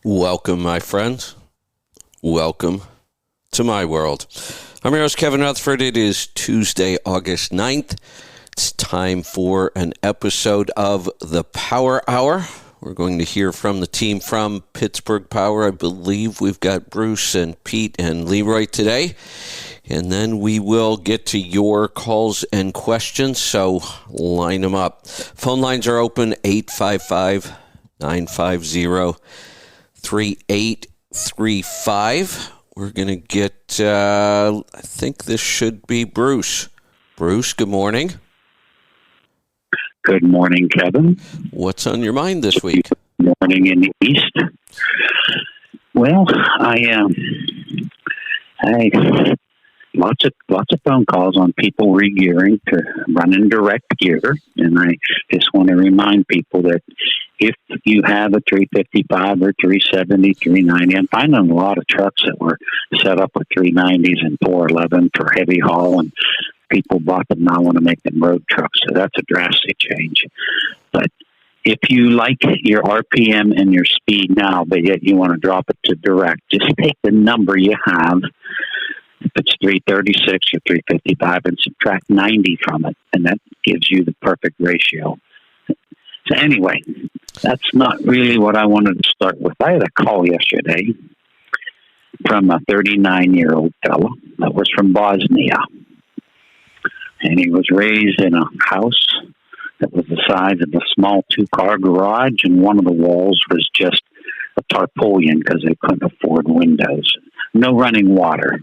Welcome, my friends. Welcome to my world. I'm your host, Kevin Rutherford. It is Tuesday, August 9th. It's time for an episode of the Power Hour. We're going to hear from the team from Pittsburgh Power. I believe we've got Bruce and Pete and Leroy today. And then we will get to your calls and questions, so line them up. Phone lines are open, 855-950-3835. We're going to get, I think this should be Bruce. Bruce, good morning. Good morning, Kevin. What's on your mind this week? Good morning in the East. Well, I lots of phone calls on people regearing to run in direct gear, and I just want to remind people that if you have a 355 or 370, 390, I'm finding a lot of trucks that were set up with 390s and 411 for heavy haul, and people bought them now want to make them road trucks, so that's a drastic change. But if you like your RPM and your speed now, but yet you want to drop it to direct, just take the number you have. If it's 336 or 355 and subtract 90 from it, and that gives you the perfect ratio. So anyway, that's not really what I wanted to start with. I had a call yesterday from a 39-year-old fellow that was from Bosnia. And he was raised in a house that was the size of a small two-car garage, and one of the walls was just a tarpaulin because they couldn't afford windows. No running water.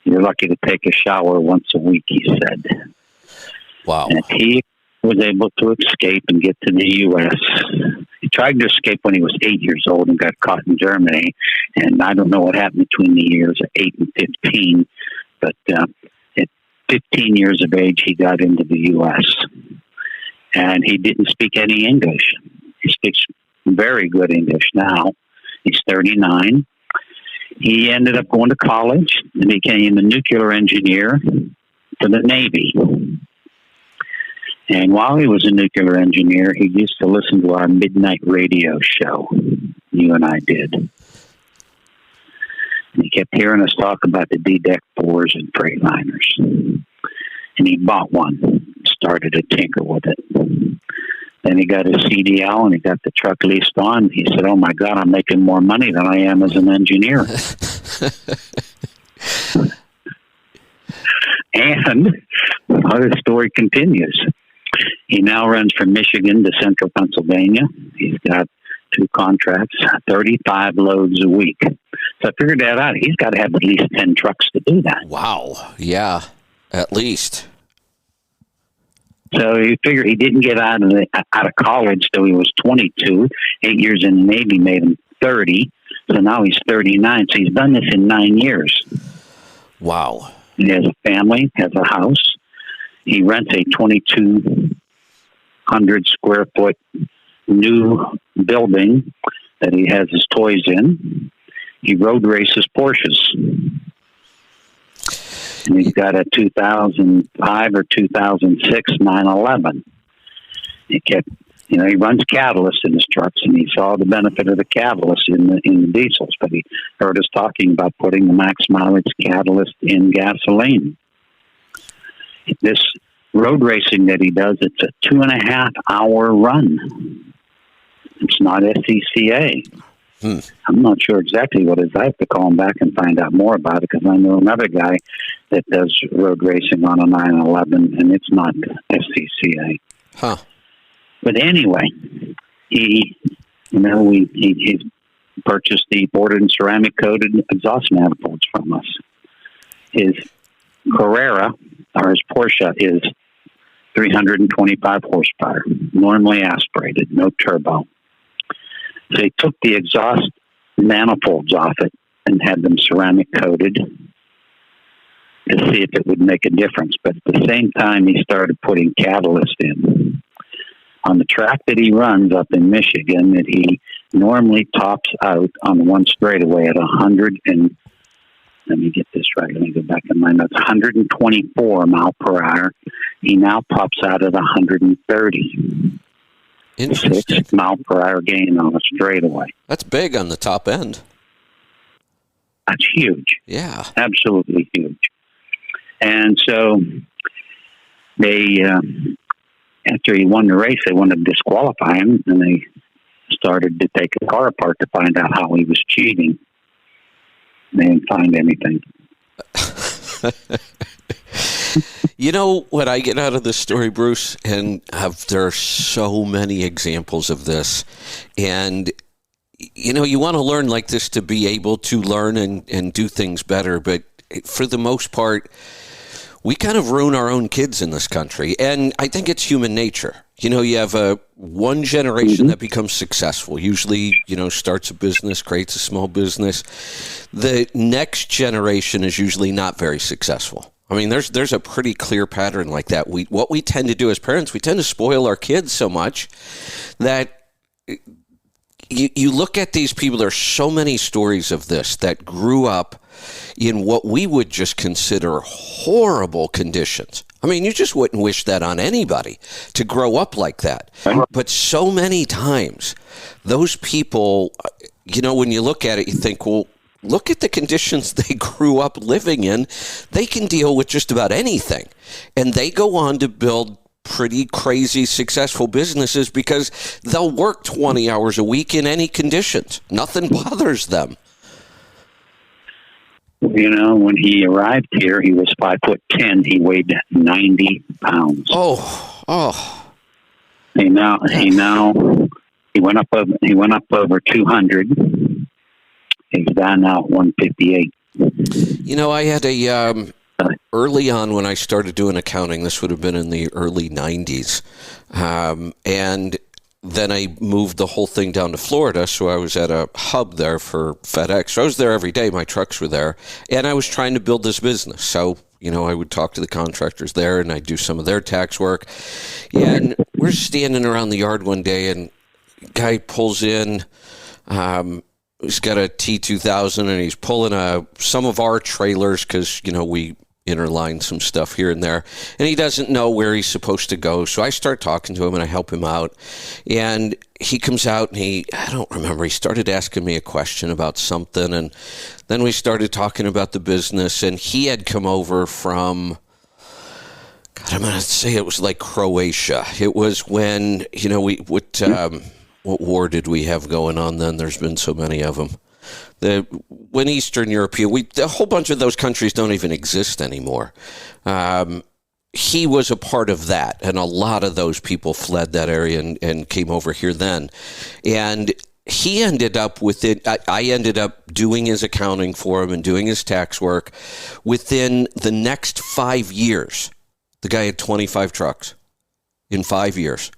You're lucky to take a shower once a week, he said. Wow. And he was able to escape and get to the U.S. He tried to escape when he was 8 years old and got caught in Germany. And I don't know what happened between the years of 8 and 15, but at 15 years of age, he got into the U.S. And he didn't speak any English. He speaks very good English now. He's 39. He ended up going to college and became a nuclear engineer for the Navy. And while he was a nuclear engineer, he used to listen to our midnight radio show. You and I did. And he kept hearing us talk about the D-Deck 4s and Freightliners. And he bought one, started to tinker with it. Then he got his CDL and he got the truck leased on. He said, "Oh my God, I'm making more money than I am as an engineer." And the story continues. He now runs from Michigan to central Pennsylvania. He's got 2 contracts, 35 loads a week. So I figured that out. He's got to have at least 10 trucks to do that. Wow. Yeah, at least. So you figure he didn't get out of college till he was 22. 8 years in the Navy made him 30. So now he's 39. So he's done this in 9 years. Wow. He has a family, has a house. He rents a 2,200 square foot new building that he has his toys in. He road races Porsches. And he's got a 2005 or 2006 911. He runs catalyst in his trucks, and he saw the benefit of the catalyst in the diesels. But he heard us talking about putting the max mileage catalyst in gasoline. This road racing that he does, it's a 2.5-hour run. It's not SCCA. I'm not sure exactly what it is. I have to call him back and find out more about it, because I know another guy that does road racing on a 911, and it's not SCCA. Huh. But anyway, he purchased the boarded and ceramic coated exhaust manifolds from us. His Carrera, or his Porsche, is 325 horsepower, normally aspirated, no turbo. So he took the exhaust manifolds off it and had them ceramic coated to see if it would make a difference. But at the same time, he started putting catalyst in. On the track that he runs up in Michigan, that he normally tops out on one straightaway at 100 and, let me get this right, let me go back in my notes, 124 mile per hour. He now pops out at 130. Interesting. 6-mile-per-hour gain on a straightaway. That's big on the top end. That's huge. Yeah. Absolutely huge. And so they, after he won the race, they wanted to disqualify him, and they started to take the car apart to find out how he was cheating. They didn't find anything. You know what I get out of this story, Bruce, and there are so many examples of this, and you want to learn like this to be able to learn and do things better, but for the most part, we kind of ruin our own kids in this country, and I think it's human nature. You have one generation that becomes successful, usually, starts a business, creates a small business. The next generation is usually not very successful. I mean, there's a pretty clear pattern like that. What we tend to do as parents, we tend to spoil our kids so much that you look at these people, there's so many stories of this that grew up in what we would just consider horrible conditions. I mean, you just wouldn't wish that on anybody to grow up like that. But so many times, those people, when you look at it, you think, well, look at the conditions they grew up living in. They can deal with just about anything. And they go on to build pretty crazy successful businesses because they'll work 20 hours a week in any conditions. Nothing bothers them. When he arrived here, he was 5'10". He weighed 90 pounds. Oh. He went up over 200. He's down now at 158. I had early on when I started doing accounting, this would have been in the early 90s, and then I moved the whole thing down to Florida, so I was at a hub there for FedEx. So I was there every day. My trucks were there, and I was trying to build this business. So, I would talk to the contractors there, and I'd do some of their tax work. And we're standing around the yard one day, and a guy pulls in. He's got a T2000, and he's pulling some of our trailers because, we interline some stuff here and there, and he doesn't know where he's supposed to go. So I start talking to him, and I help him out. And he comes out, and I don't remember, he started asking me a question about something, and then we started talking about the business, and he had come over from, God, I'm going to say it was like Croatia. It was when, what war did we have going on then? There's been so many of them. When Eastern Europe, a whole bunch of those countries don't even exist anymore. He was a part of that, and a lot of those people fled that area and came over here then. And he ended up with it. I ended up doing his accounting for him and doing his tax work. Within the next 5 years, the guy had 25 trucks in 5 years.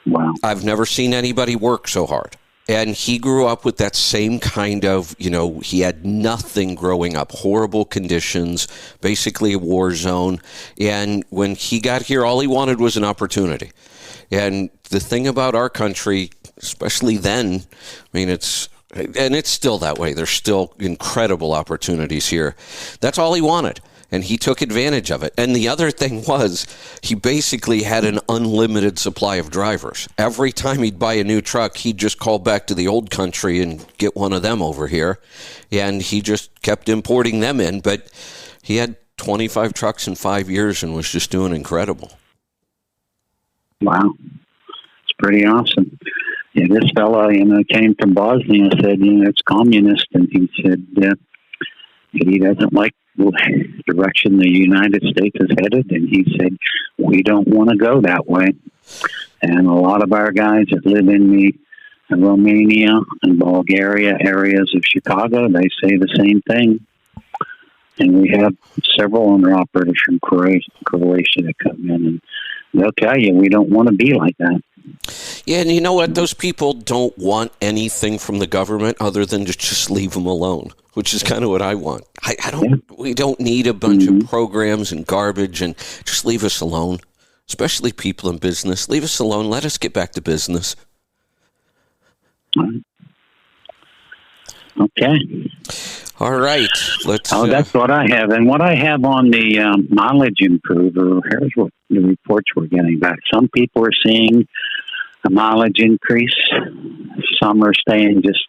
Wow. I've never seen anybody work so hard. And he grew up with that same kind of, he had nothing growing up, horrible conditions, basically a war zone. And when he got here, all he wanted was an opportunity. And the thing about our country, especially then, it's still that way. There's still incredible opportunities here. That's all he wanted. And he took advantage of it. And the other thing was, he basically had an unlimited supply of drivers. Every time he'd buy a new truck, he'd just call back to the old country and get one of them over here. And he just kept importing them in. But he had 25 trucks in 5 years and was just doing incredible. Wow. It's pretty awesome. Yeah, this fella, came from Bosnia, said, it's communist. And he said he doesn't like the direction the United States is headed, and he said, we don't want to go that way. And a lot of our guys that live in the Romania and Bulgaria areas of Chicago, they say the same thing. And we have several owner-operators from Croatia that come in, and they'll tell you, we don't want to be like that. Yeah, and you know what? Those people don't want anything from the government other than to just leave them alone, which is kind of what I want. We don't need a bunch of programs and garbage, and just leave us alone, especially people in business. Leave us alone. Let us get back to business. Okay. All right. Let's. That's what I have. And what I have on the mileage improver, here's what the reports we're getting back. Some people are seeing a mileage increase. Some are staying just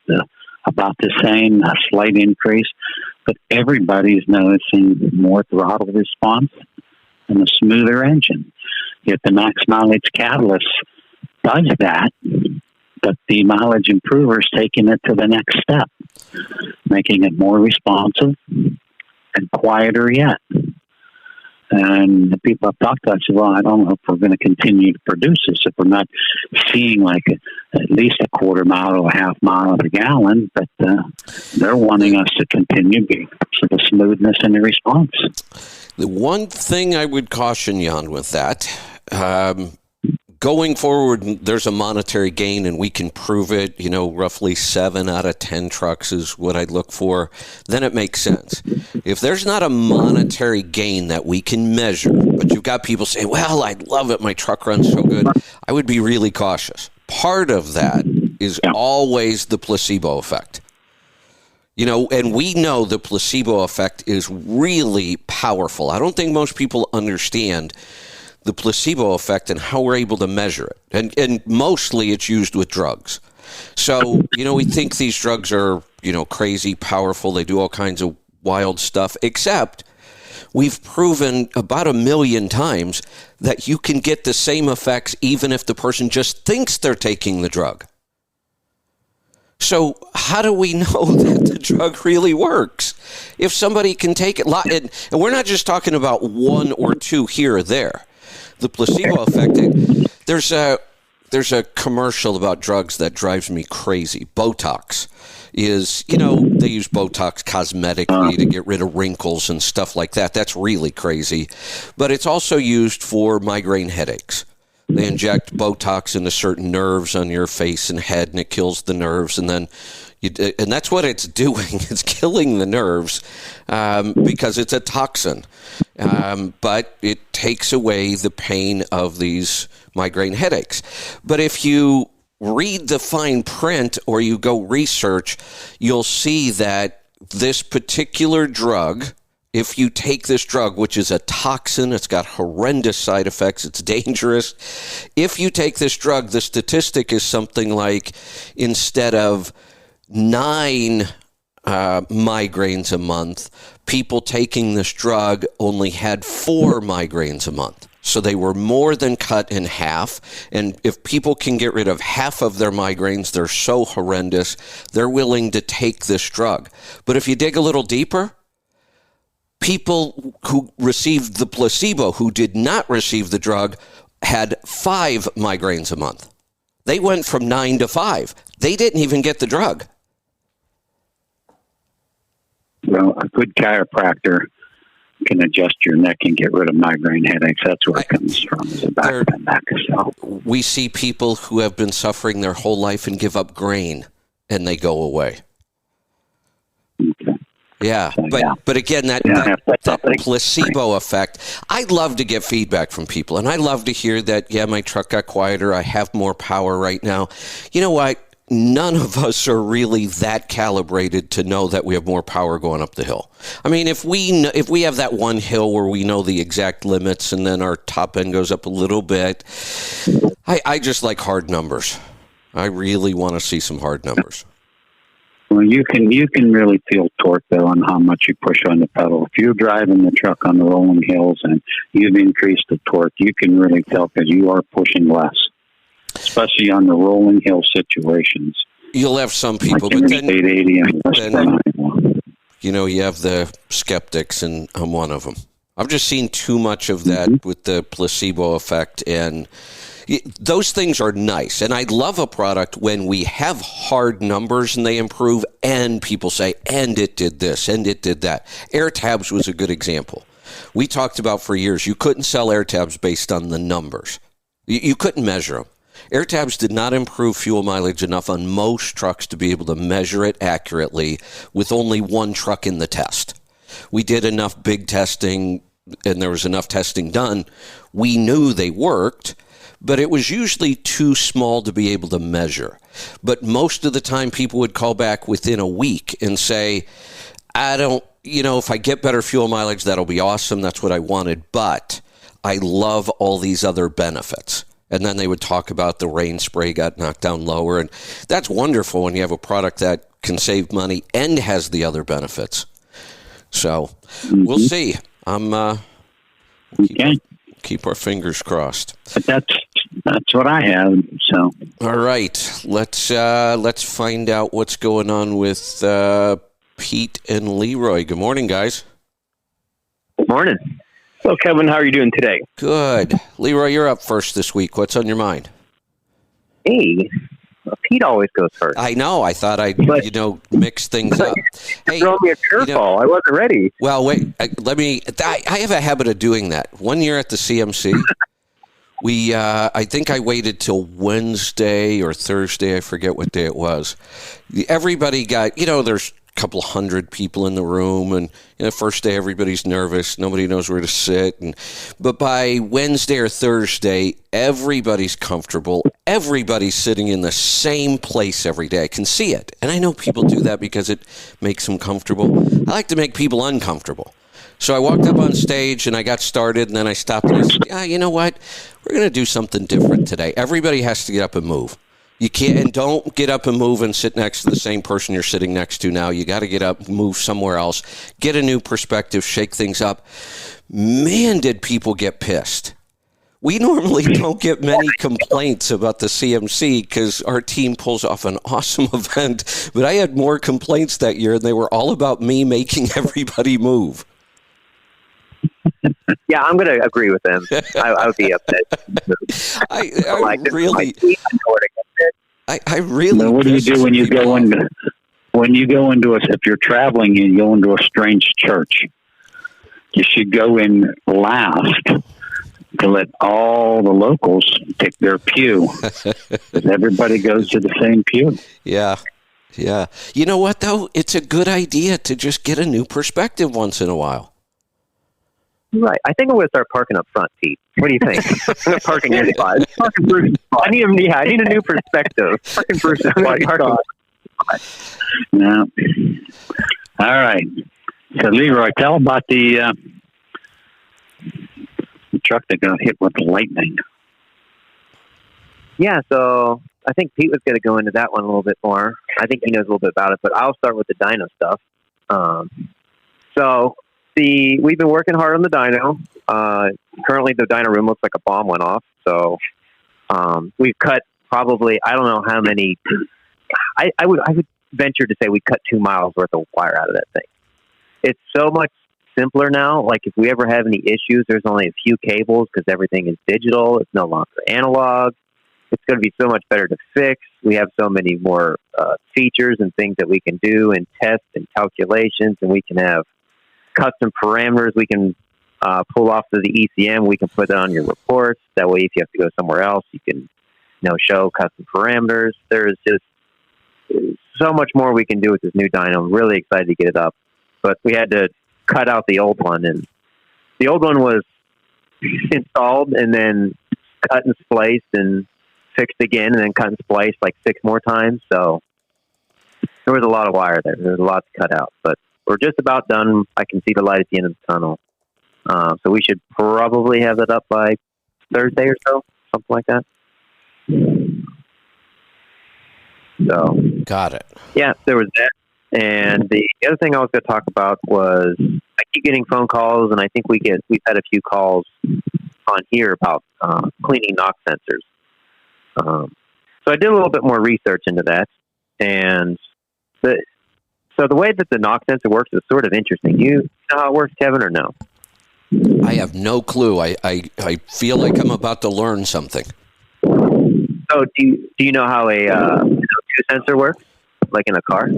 about the same, a slight increase. But everybody's noticing more throttle response and a smoother engine. Yet the max mileage catalyst does that, but the mileage improver is taking it to the next step, making it more responsive and quieter yet. And the people I've talked to, I said, well, I don't know if we're going to continue to produce this, if we're not seeing like at least a quarter mile or a half mile of a gallon, but they're wanting us to continue for the smoothness and the response. The one thing I would caution you on with that, going forward, there's a monetary gain, and we can prove it. Roughly 7 out of 10 trucks is what I'd look for. Then it makes sense. If there's not a monetary gain that we can measure, but you've got people say, well, I love it, my truck runs so good, I would be really cautious. Part of that is always the placebo effect. And we know the placebo effect is really powerful. I don't think most people understand the placebo effect and how we're able to measure it. And mostly it's used with drugs. So, we think these drugs are, crazy powerful. They do all kinds of wild stuff, except we've proven about 1 million times that you can get the same effects even if the person just thinks they're taking the drug. So how do we know that the drug really works? If somebody can take it, and we're not just talking about 1 or 2 here or there. The placebo effect, there's a commercial about drugs that drives me crazy. Botox is, they use Botox cosmetically to get rid of wrinkles and stuff like that. That's really crazy. But it's also used for migraine headaches. They inject Botox into certain nerves on your face and head, and it kills the nerves. And then, and that's what it's doing. It's killing the nerves because it's a toxin. But it takes away the pain of these migraine headaches. But if you read the fine print or you go research, you'll see that this particular drug, if you take this drug, which is a toxin, it's got horrendous side effects, it's dangerous. If you take this drug, the statistic is something like instead of 9 migraines a month, people taking this drug only had 4 migraines a month. So they were more than cut in half. And if people can get rid of half of their migraines, they're so horrendous, they're willing to take this drug. But if you dig a little deeper, people who received the placebo, who did not receive the drug, had 5 migraines a month. They went from 9 to 5. They didn't even get the drug. Well, a good chiropractor can adjust your neck and get rid of migraine headaches. That's where it comes from, is the back of the neck. So we see people who have been suffering their whole life and give up grain, and they go away. Okay. Yeah, but again, that placebo effect, I'd love to get feedback from people, and I love to hear that, my truck got quieter, I have more power right now. You know what? None of us are really that calibrated to know that we have more power going up the hill. I mean, if we have that one hill where we know the exact limits and then our top end goes up a little bit, I just like hard numbers. I really want to see some hard numbers. Well, you can really feel torque, though, on how much you push on the pedal. If you're driving the truck on the rolling hills and you've increased the torque, you can really tell because you are pushing less, especially on the rolling hill situations. You'll have some people, like but then, 80 and you have the skeptics, and I'm one of them. I've just seen too much of that with the placebo effect, and those things are nice. And I love a product when we have hard numbers and they improve and people say, and it did this, and it did that. AirTabs was a good example. We talked about for years, you couldn't sell AirTabs based on the numbers. You couldn't measure them. AirTabs did not improve fuel mileage enough on most trucks to be able to measure it accurately with only one truck in the test. We did enough big testing and there was enough testing done. We knew they worked, but it was usually too small to be able to measure. But most of the time people would call back within a week and say, I don't, if I get better fuel mileage, that'll be awesome. That's what I wanted. But I love all these other benefits. And then they would talk about the rain spray got knocked down lower. And that's wonderful when you have a product that can save money and has the other benefits. So we'll see. Keep our fingers crossed. But that's what I have. So all right, let's find out what's going on with Pete and Leroy. Good morning, guys. Good morning. So, Kevin, how are you doing today? Good. Leroy, you're up first this week. What's on your mind? Hey, Pete always goes first. I know. I thought I'd, mix things up. Hey, throw me a curveball. I wasn't ready. Well, wait. I have a habit of doing that. One year at the CMC, I think I waited till Wednesday or Thursday. I forget what day it was. Everybody got, there's couple hundred people in the room, and first day everybody's nervous, nobody knows where to sit, but by Wednesday or Thursday everybody's comfortable, everybody's sitting in the same place every day. I can see it, and I know people do that because it makes them comfortable. I like to make people uncomfortable. So I walked up on stage and I got started, and then I stopped and I said, you know what, we're going to do something different today. Everybody has to get up and move. You can't, and don't get up and move and sit next to the same person you're sitting next to now. You got to get up, move somewhere else, get a new perspective, shake things up. Man, did people get pissed. We normally don't get many complaints about the CMC because our team pulls off an awesome event, but I had more complaints that year, and they were all about me making everybody move. Yeah, I'm going to agree with them. I would be upset. I really. Now, what do you do when you go into if you're traveling and you go into a strange church? You should go in last to let all the locals pick their pew. Everybody goes to the same pew. Yeah. You know what, though? It's a good idea to just get a new perspective once in a while. Right. I think I'm going to start parking up front, Pete. What do you think? I'm going to park in your spot. I need a new perspective. Parking Bruce's spot. Yeah. All right. So, Leroy, tell about the truck that got hit with lightning. Yeah, so I think Pete was going to go into that one a little bit more. I think he knows a little bit about it, but I'll start with the dyno stuff. We've been working hard on the dyno. Currently, the dyno room looks like a bomb went off. So we've cut probably, I don't know how many. I would venture to say we cut 2 miles worth of wire out of that thing. It's so much simpler now. Like if we ever have any issues, there's only a few cables because everything is digital. It's no longer analog. It's going to be so much better to fix. We have so many more features and things that we can do and test and calculations, and we can have custom parameters we can pull off to the ECM. We can put that on your reports. That way, if you have to go somewhere else, you can show custom parameters. There's just so much more we can do with this new dyno. I'm really excited to get it up. But we had to cut out the old one. And the old one was installed and then cut and spliced and fixed again and then cut and spliced like 6 more times. So there was a lot of wire there. There was a lot to cut out. But we're just about done. I can see the light at the end of the tunnel. So we should probably have that up by Thursday or so, something like that. So got it. Yeah, there was that. And the other thing I was going to talk about was I keep getting phone calls, and I think we've had a few calls on here about cleaning knock sensors. So I did a little bit more research into that, and so the way that the knock sensor works is sort of interesting. You know how it works, Kevin, or no? I have no clue. I feel like I'm about to learn something. So do you know how a O2 sensor works, like in a car?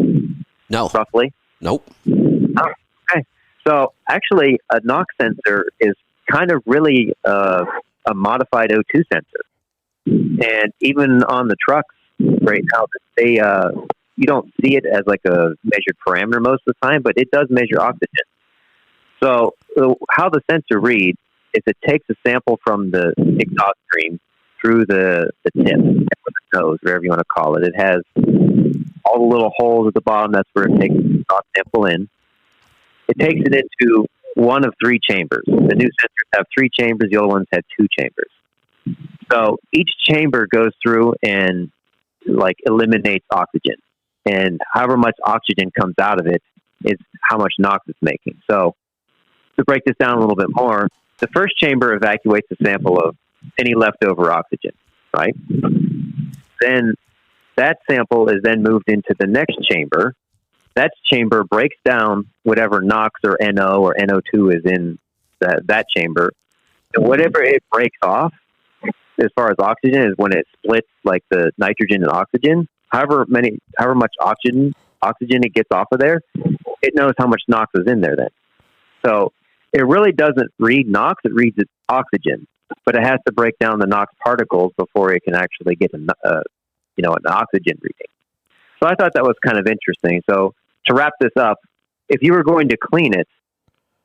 No. Roughly? Nope. Oh, okay. So actually, a knock sensor is kind of really a modified O2 sensor. And even on the trucks right now, you don't see it as like a measured parameter most of the time, but it does measure oxygen. So how the sensor reads is it takes a sample from the exhaust stream through the tip, or the nose, whatever you want to call it. It has all the little holes at the bottom. That's where it takes the exhaust sample in. it takes it into one of three chambers. The new sensors have three chambers. The old ones had two chambers. So each chamber goes through and like eliminates oxygen, and however much oxygen comes out of it is how much NOx it's making. So to break this down a little bit more, the first chamber evacuates a sample of any leftover oxygen, right? Then that sample is then moved into the next chamber. That chamber breaks down whatever NOx or NO or NO2 is in that chamber. And whatever it breaks off, as far as oxygen, is when it splits like the nitrogen and oxygen. However much oxygen it gets off of there, it knows how much NOx is in there then. So it really doesn't read NOx, it reads oxygen. But it has to break down the NOx particles before it can actually get an oxygen reading. So I thought that was kind of interesting. So to wrap this up, if you were going to clean it,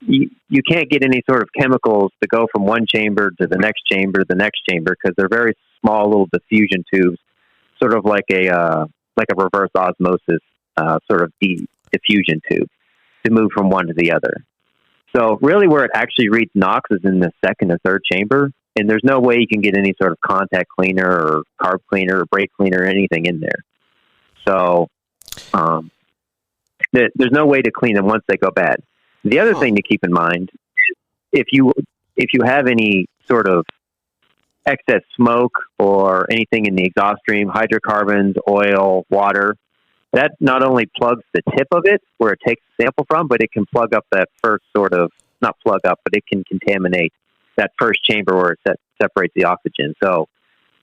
you can't get any sort of chemicals to go from one chamber to the next chamber because they're very small little diffusion tubes, sort of like a reverse osmosis sort of diffusion tube to move from one to the other. So really where it actually reads NOx is in the second or third chamber, and there's no way you can get any sort of contact cleaner or carb cleaner or brake cleaner or anything in there. So there's no way to clean them once they go bad. The other thing to keep in mind is if you have any sort of excess smoke or anything in the exhaust stream, hydrocarbons, oil, water, that not only plugs the tip of it where it takes the sample from, but it can plug up that first sort of, not plug up, but it can contaminate that first chamber where it separates the oxygen. So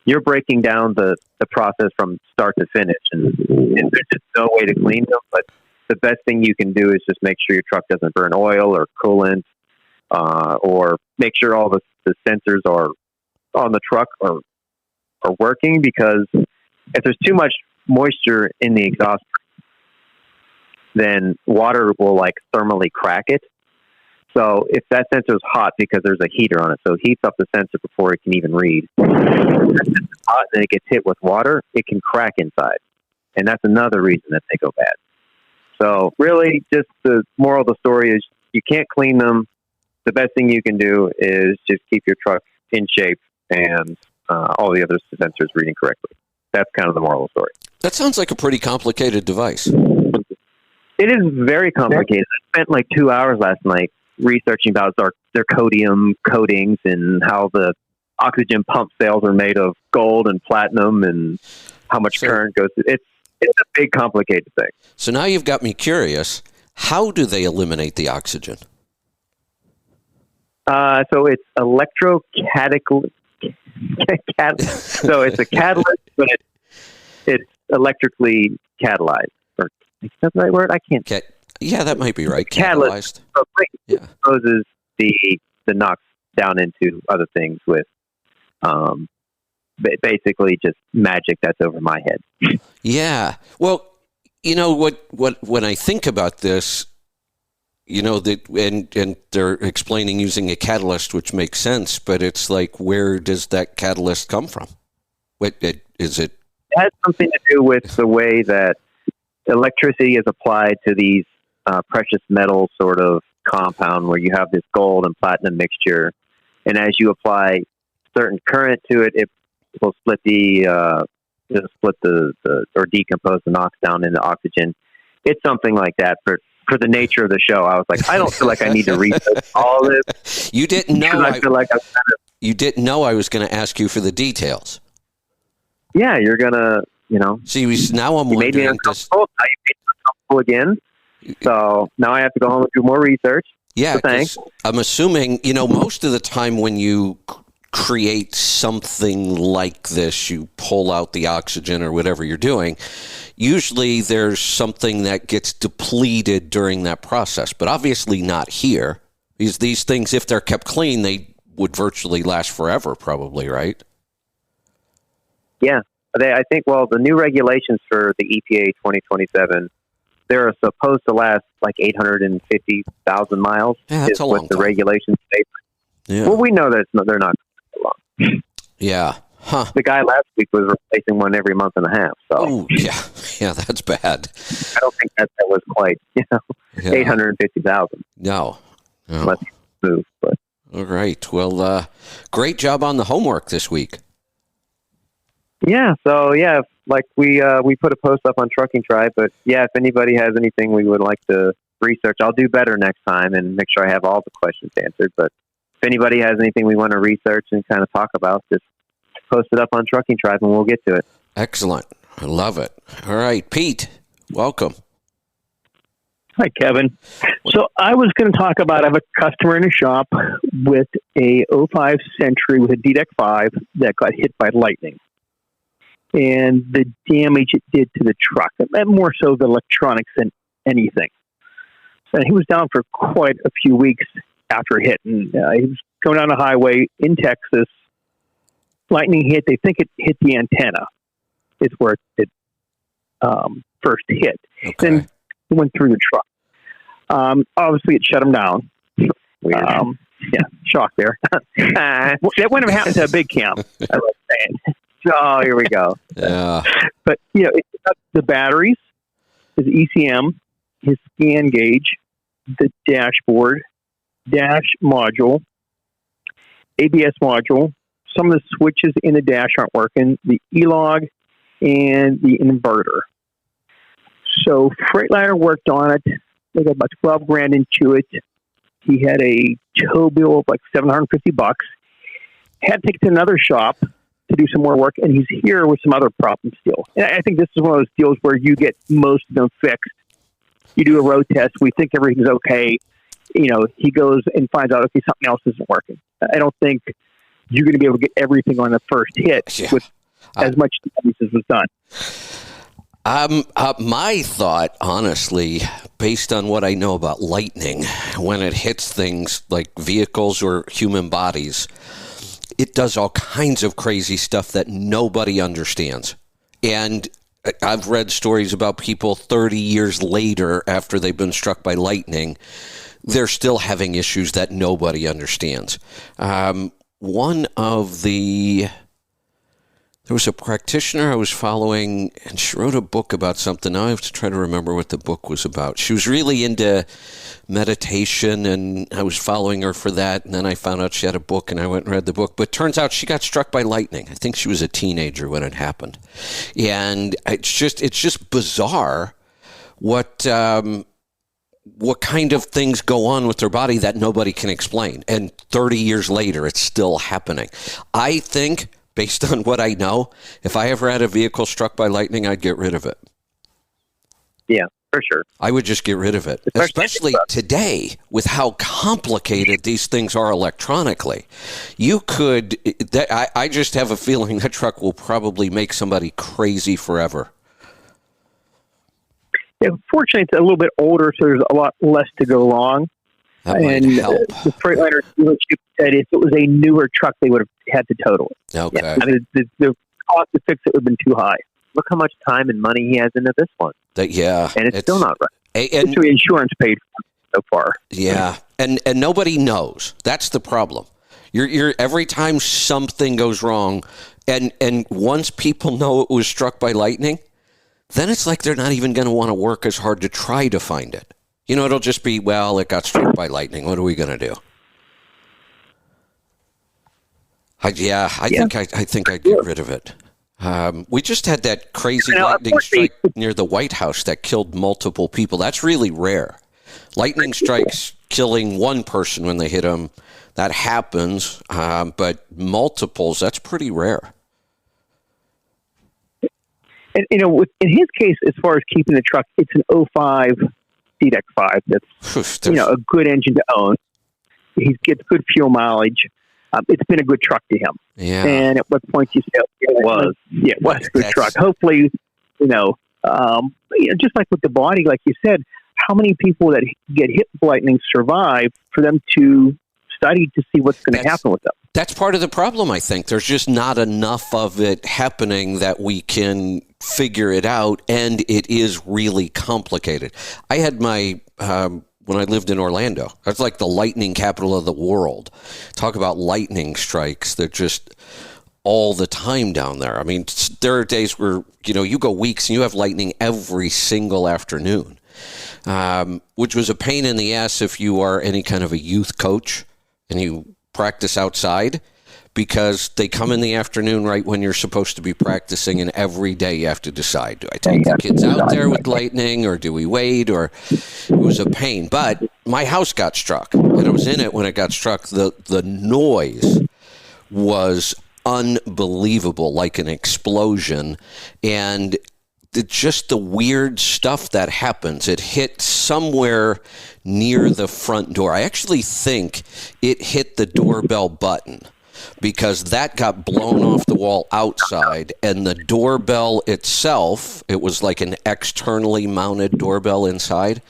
you're breaking down the process from start to finish, and there's just no way to clean them, but the best thing you can do is just make sure your truck doesn't burn oil or coolant, or make sure all the sensors are on the truck are working, because if there's too much moisture in the exhaust, then water will like thermally crack it. So if that sensor is hot because there's a heater on it, so it heats up the sensor before it can even read. If it's hot and it gets hit with water, it can crack inside. And that's another reason that they go bad. So really, just the moral of the story is you can't clean them. The best thing you can do is just keep your truck in shape and all the other sensors reading correctly. That's kind of the moral of the story. That sounds like a pretty complicated device. It is very complicated. I spent like 2 hours last night researching about their codium coatings and how the oxygen pump cells are made of gold and platinum and how much current goes through. It's a big, complicated thing. So now you've got me curious. How do they eliminate the oxygen? So it's electrocatalytic. So it's a catalyst, but it's electrically catalyzed. Or, is that the right word? I can't. Yeah, that might be right. Catalyst. So exposes the NOx down into other things with basically just magic that's over my head. Yeah. Well, you know what when I think about this, you know, that and they're explaining using a catalyst, which makes sense, but it's like, where does that catalyst come from? Is it? It has something to do with the way that electricity is applied to these precious metal sort of compound where you have this gold and platinum mixture, and as you apply certain current to it, it will split or decompose the NOx down into oxygen. It's something like that. For the nature of the show, I was like, I don't feel like I need to research all this. You didn't know. I feel like you didn't know I was going to ask you for the details. Yeah, you're gonna, you know. See, now I'm you made me uncomfortable. Now you made me uncomfortable again. So now I have to go home and do more research. Yeah, so thanks. I'm assuming, you know, most of the time when you create something like this, you pull out the oxygen or whatever you're doing, usually there's something that gets depleted during that process, but obviously not here. These things, if they're kept clean, they would virtually last forever, probably, right? Yeah. I think, well, the new regulations for the EPA 2027, they're supposed to last like 850,000 miles. Yeah, that's a long time. The regulations say. Yeah. Well, we know that they're not long. Yeah. Huh. The guy last week was replacing one every month and a half. So. Oh, yeah. Yeah, that's bad. I don't think that was quite, you know. Yeah. 850,000. No. Let's move. But All right. Well, great job on the homework this week. yeah, so yeah, like we put a post up on Trucking Tribe, but yeah, if anybody has anything we would like to research, I'll do better next time and make sure I have all the questions answered. But if anybody has anything we want to research and kind of talk about, just post it up on Trucking Tribe and we'll get to it. Excellent. I love it. All right, Pete, welcome. Hi, Kevin. So I was going to talk about, I have a customer in a shop with a '05 Century with a DDEC 5 that got hit by lightning. And the damage it did to the truck, and more so the electronics than anything. So he was down for quite a few weeks after it hit. And he was going down the highway in Texas. Lightning hit. They think it hit the antenna. Is where it first hit. Okay. Then it went through the truck. Obviously, it shut him down. Weird. Yeah, shock there. That wouldn't have happened to a big camp. I was saying. Oh, here we go. Yeah. But it's got the batteries, his ECM, his scan gauge, the dashboard, dash module, ABS module. Some of the switches in the dash aren't working. The E-log and the inverter. So Freightliner worked on it. They got about $12,000 into it. He had a tow bill of like $750. Had to take it to another shop to do some more work, and he's here with some other problems still. And I think this is one of those deals where you get most of them fixed. You do a road test. We think everything's okay. He goes and finds out, okay, something else isn't working. I don't think you're going to be able to get everything on the first hit with as much damage as was done. My thought, honestly, based on what I know about lightning, when it hits things like vehicles or human bodies, it does all kinds of crazy stuff that nobody understands. And I've read stories about people 30 years later, after they've been struck by lightning, they're still having issues that nobody understands. There was a practitioner I was following, and she wrote a book about something. Now I have to try to remember what the book was about. She was really into meditation, and I was following her for that. And then I found out she had a book, and I went and read the book. But turns out she got struck by lightning. I think she was a teenager when it happened. And it's just bizarre what kind of things go on with their body that nobody can explain. And 30 years later, it's still happening. I think, based on what I know, if I ever had a vehicle struck by lightning, I'd get rid of it. Yeah, for sure. I would just get rid of it. Especially today, with how complicated these things are electronically. I just have a feeling that truck will probably make somebody crazy forever. Yeah, fortunately, it's a little bit older, so there's a lot less to go wrong. That might help. The Freightliner dealership said if it was a newer truck, they would have had to total it. Okay. Yeah, I mean, the cost to fix it would have been too high. Look how much time and money he has into this one. And it's still not right. And the insurance paid for so far. Yeah, and nobody knows. That's the problem. You're every time something goes wrong, and once people know it was struck by lightning, then it's like they're not even going to want to work as hard to try to find it. It'll just be, well, it got struck by lightning. What are we going to do? I think I'd get rid of it. We just had that crazy lightning strike near the White House that killed multiple people. That's really rare. Lightning strikes killing one person when they hit them, that happens, but multiples, that's pretty rare. And, in his case, as far as keeping the truck, it's an 05 DDEC 5 that's, a good engine to own. He gets good fuel mileage. It's been a good truck to him. Yeah. And at what point you say, it was a good truck. Hopefully, just like with the body, like you said, how many people that get hit with lightning survive for them to study to see what's going to happen with them? That's part of the problem, I think. There's just not enough of it happening that we can figure it out, and it is really complicated. I had my... when I lived in Orlando, that's like the lightning capital of the world. Talk about lightning strikes. They're just all the time down there. I mean, there are days where, you go weeks and you have lightning every single afternoon. which was a pain in the ass if you are any kind of a youth coach and you practice outside, because they come in the afternoon right when you're supposed to be practicing, and every day you have to decide, do I take the kids out there with lightning, or do we wait? Or it was a pain. But my house got struck, and I was in it when it got struck. The noise was unbelievable, like an explosion, and just the weird stuff that happens. It hit somewhere near the front door. I actually think it hit the doorbell button, because that got blown off the wall outside, and the doorbell itself, it was like an externally mounted doorbell inside,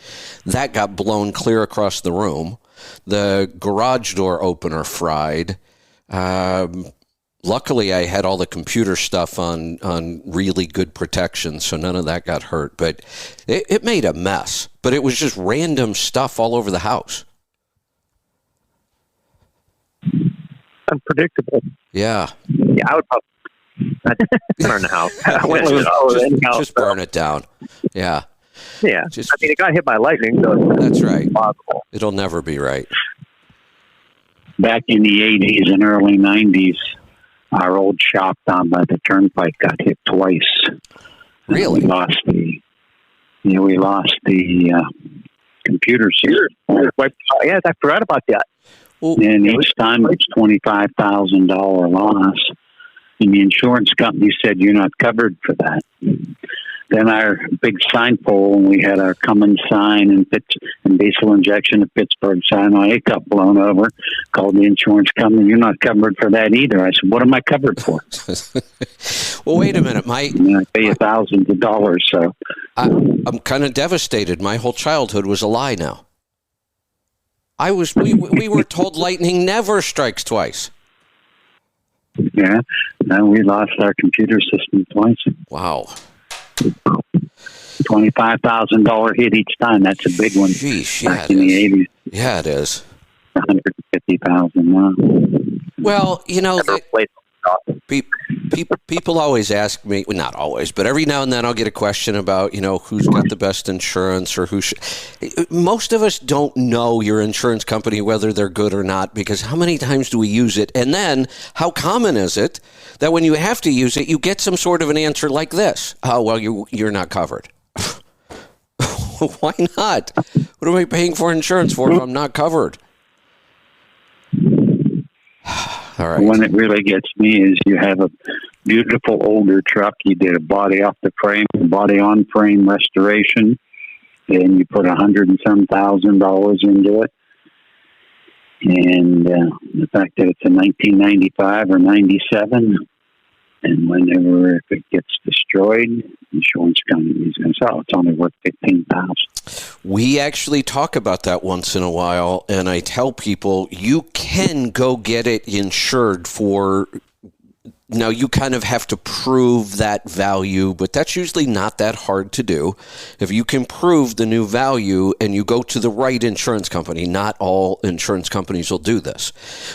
that got blown clear across the room. The garage door opener fried. Luckily, I had all the computer stuff on really good protection, so none of that got hurt. But it made a mess. But it was just random stuff all over the house. Unpredictable. Yeah. Yeah, I would probably burn the house. I wouldn't live in the house, just burn it down. Yeah. Yeah. I mean, it got hit by lightning, so that's right. Possible. It'll never be right. Back in the 80s and early 90s, our old shop down by the turnpike got hit twice. Really? We lost the computer system. Yeah, I forgot about that. Well, And each time it's $25,000 loss. And the insurance company said, you're not covered for that. Then our big sign pole, and we had our Cummins sign and basal injection at Pittsburgh sign, it got blown over. Called the insurance company, you're not covered for that either. I said, what am I covered for? Well, wait a minute. I pay thousands of dollars. So I'm kind of devastated. My whole childhood was a lie now. We were told lightning never strikes twice. Yeah, and we lost our computer system twice. Wow. $25,000 hit each time. That's a big one. Sheesh, back in the 80s. Yeah, it is. $150,000 now. Well, people always ask me, well, not always, but every now and then I'll get a question about, who's got the best insurance, or most of us don't know your insurance company, whether they're good or not, because how many times do we use it? And then how common is it that when you have to use it, you get some sort of an answer like this? Oh, well, you're not covered. Why not? What am I paying for insurance for if I'm not covered? All right. When it really gets me is you have a beautiful older truck. You did a body off the frame, body on frame restoration, and you put $100,000 and some into it. And the fact that it's a 1995 or 97, and whenever if it gets destroyed, insurance company is going to sell. It's only worth $15,000. We actually talk about that once in a while, and I tell people you can go get it insured for. Now, you kind of have to prove that value, but that's usually not that hard to do. If you can prove the new value and you go to the right insurance company, not all insurance companies will do this,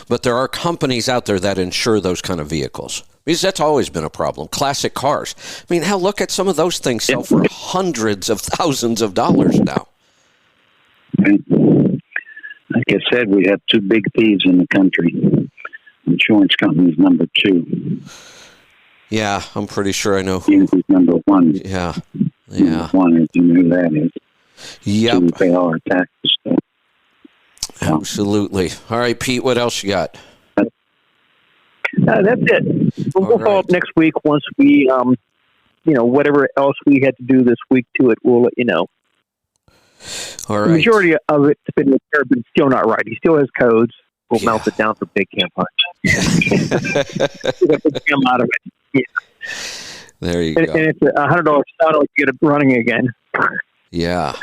but there are companies out there that insure those kind of vehicles. Because that's always been a problem. Classic cars. I mean, hell, look at some of those things sell for hundreds of thousands of dollars now. Like I said, we have two big thieves in the country. Insurance company is number 2. Yeah, I'm pretty sure I know who. Is number 1. Yeah. Number 1 is, you know who that is. Yep. So we pay all our taxes. So. Absolutely. All right, Pete, what else you got? That's it. We'll follow up next week once we, whatever else we had to do this week to it, we'll let you know. All right. The majority of it's been repaired, but still not right. He still has codes. We'll melt it down for Big Camp Punch. Come out of it. Yeah. There you go. And it's $100 saddle to get it running again. Yeah.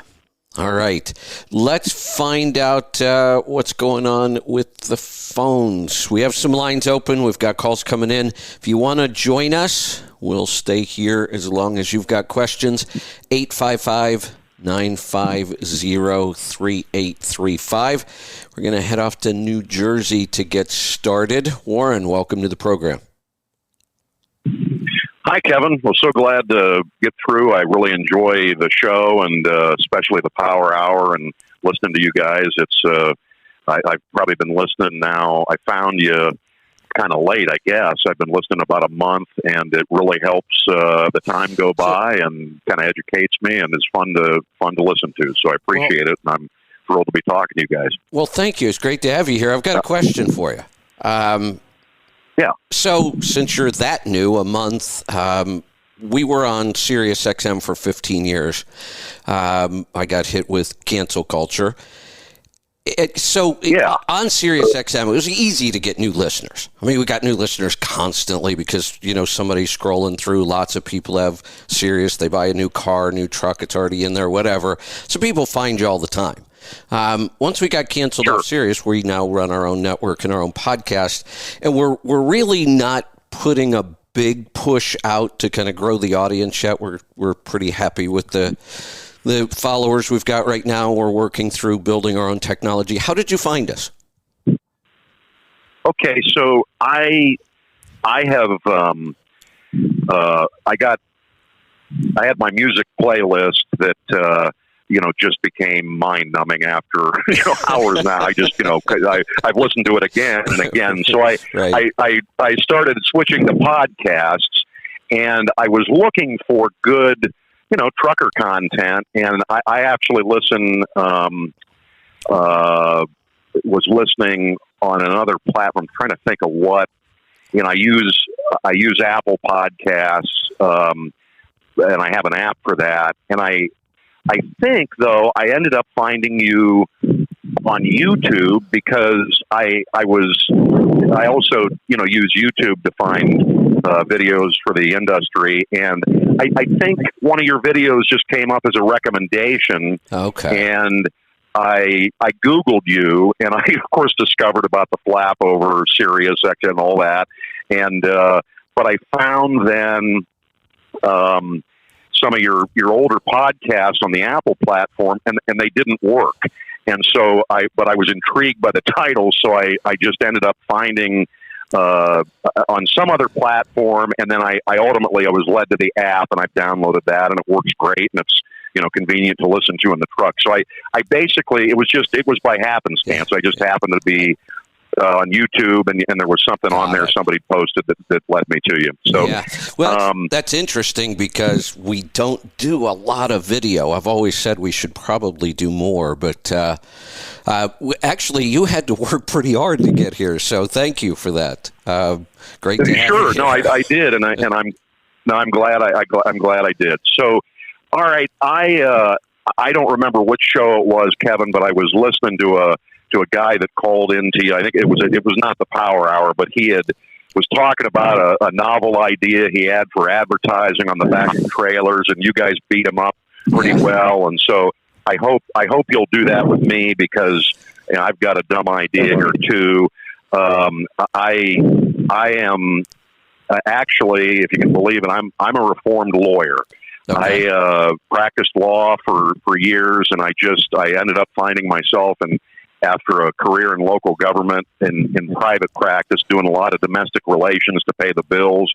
All right. Let's find out what's going on with the phones. We have some lines open. We've got calls coming in. If you want to join us, we'll stay here as long as you've got questions. 855-950-3835. We're going to head off to New Jersey to get started. Warren, welcome to the program. Hi, Kevin. Well, so glad to get through. I really enjoy the show, and especially the Power Hour and listening to you guys. I've probably been listening now. I found you kind of late, I guess. I've been listening about a month, and it really helps the time go by and kind of educates me, and is fun to listen to. So I appreciate it, and I'm thrilled to be talking to you guys. Well, thank you. It's great to have you here. I've got a question for you. Yeah. So since you're that new, a month, we were on Sirius XM for 15 years. I got hit with cancel culture. On Sirius XM, it was easy to get new listeners. I mean, we got new listeners constantly because, somebody's scrolling through. Lots of people have Sirius. They buy a new car, new truck. It's already in there, whatever. So people find you all the time. Once we got canceled off Sirius, we now run our own network and our own podcast, and we're really not putting a big push out to kind of grow the audience yet. We're pretty happy with the followers we've got right now. We're working through building our own technology. How did you find us? Okay, so I have I had my music playlist that just became mind-numbing after hours. Now I just I've listened to it again and again. So I started switching to podcasts, and I was looking for good trucker content, and I actually was listening on another platform, trying to think of what I use Apple Podcasts, and I have an app for that, and I think, though, I ended up finding you on YouTube because I also use YouTube to find videos for the industry, and I think one of your videos just came up as a recommendation. Okay. And I Googled you, and I of course discovered about the flap over Sirius XM and all that, and but I found then some of your older podcasts on the Apple platform, and they didn't work. And so I was intrigued by the title, so I just ended up finding on some other platform, and then I ultimately was led to the app, and I've downloaded that, and it works great, and it's convenient to listen to in the truck. So I basically it was by happenstance. I just happened to be on YouTube, and there was something on there somebody posted that led me to you. So, yeah. Well, that's interesting because we don't do a lot of video. I've always said we should probably do more, but actually, you had to work pretty hard to get here. So, thank you for that. Great to have you. No, I did, and I'm glad I'm glad I did. So, all right, I don't remember which show it was, Kevin, but I was listening to a guy that called into you. I think it was not the Power Hour, but he was talking about a novel idea he had for advertising on the back of trailers, and you guys beat him up pretty well. And so I hope you'll do that with me, because I've got a dumb idea here too. I am actually, if you can believe it, I'm a reformed lawyer. Okay. I practiced law for years, and I ended up finding myself after a career in local government in private practice, doing a lot of domestic relations to pay the bills,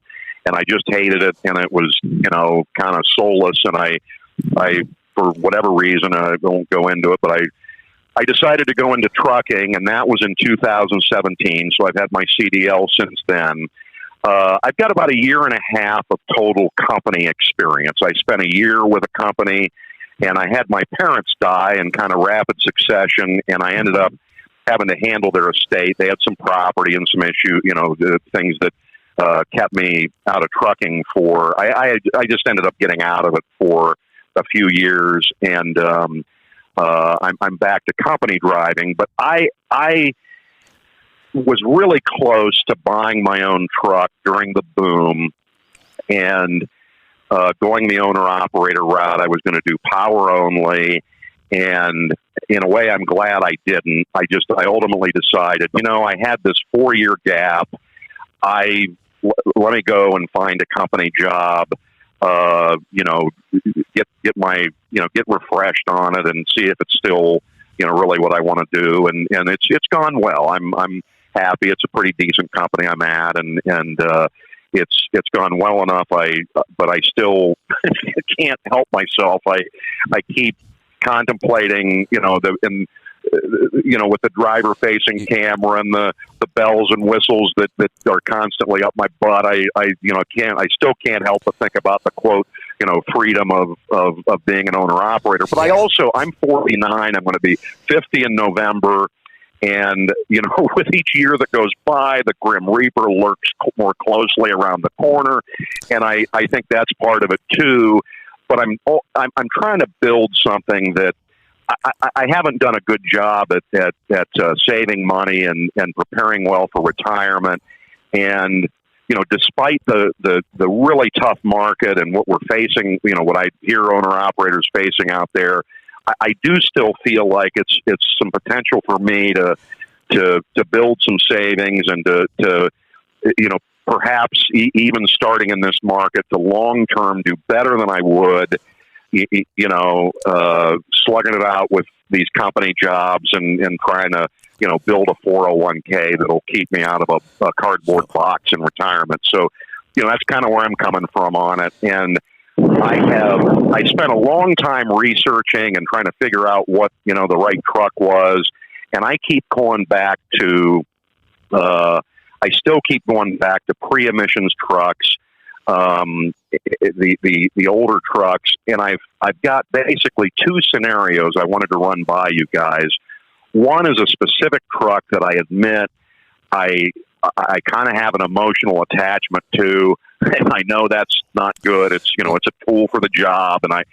and I just hated it, and it was kind of soulless, and I for whatever reason, I won't go into it, but I decided to go into trucking, and that was in 2017. So I've had my CDL since then. I've got about a year and a half of total company experience. I spent a year with a company, and I had my parents die in kind of rapid succession, and I ended up having to handle their estate. They had some property and some things that kept me out of trucking for. I just ended up getting out of it for a few years, and I'm back to company driving. But I was really close to buying my own truck during the boom, and going the owner-operator route. I was going to do power only, and in a way, I'm glad I didn't. I ultimately decided, I had this 4-year gap. Let me go and find a company job, get refreshed on it and see if it's still, really what I want to do. And it's gone well. I'm happy. It's a pretty decent company I'm at, and it's gone well enough. But I still can't help myself. I keep contemplating, with the driver facing camera and the bells and whistles that are constantly up my butt. I still can't help but think about the quote, freedom of being an owner operator. But I'm 49. I'm going to be 50 in November. And, with each year that goes by, the Grim Reaper lurks more closely around the corner. And I think that's part of it too. But I'm trying to build something that I haven't done a good job at saving money and preparing well for retirement. And, despite the really tough market and what we're facing, what I hear owner operators facing out there, I do still feel like it's some potential for me to build some savings and to perhaps even starting in this market to long term do better than I would, slugging it out with these company jobs and trying to build a 401k that'll keep me out of a cardboard box in retirement. So that's kind of where I'm coming from on it. And I spent a long time researching and trying to figure out what, the right truck was. And I keep going back to, I still keep going back to pre-emissions trucks, the older trucks. And I've got basically two scenarios I wanted to run by you guys. One is a specific truck that I admit I kind of have an emotional attachment to, and I know that's not good. It's it's a tool for the job, but I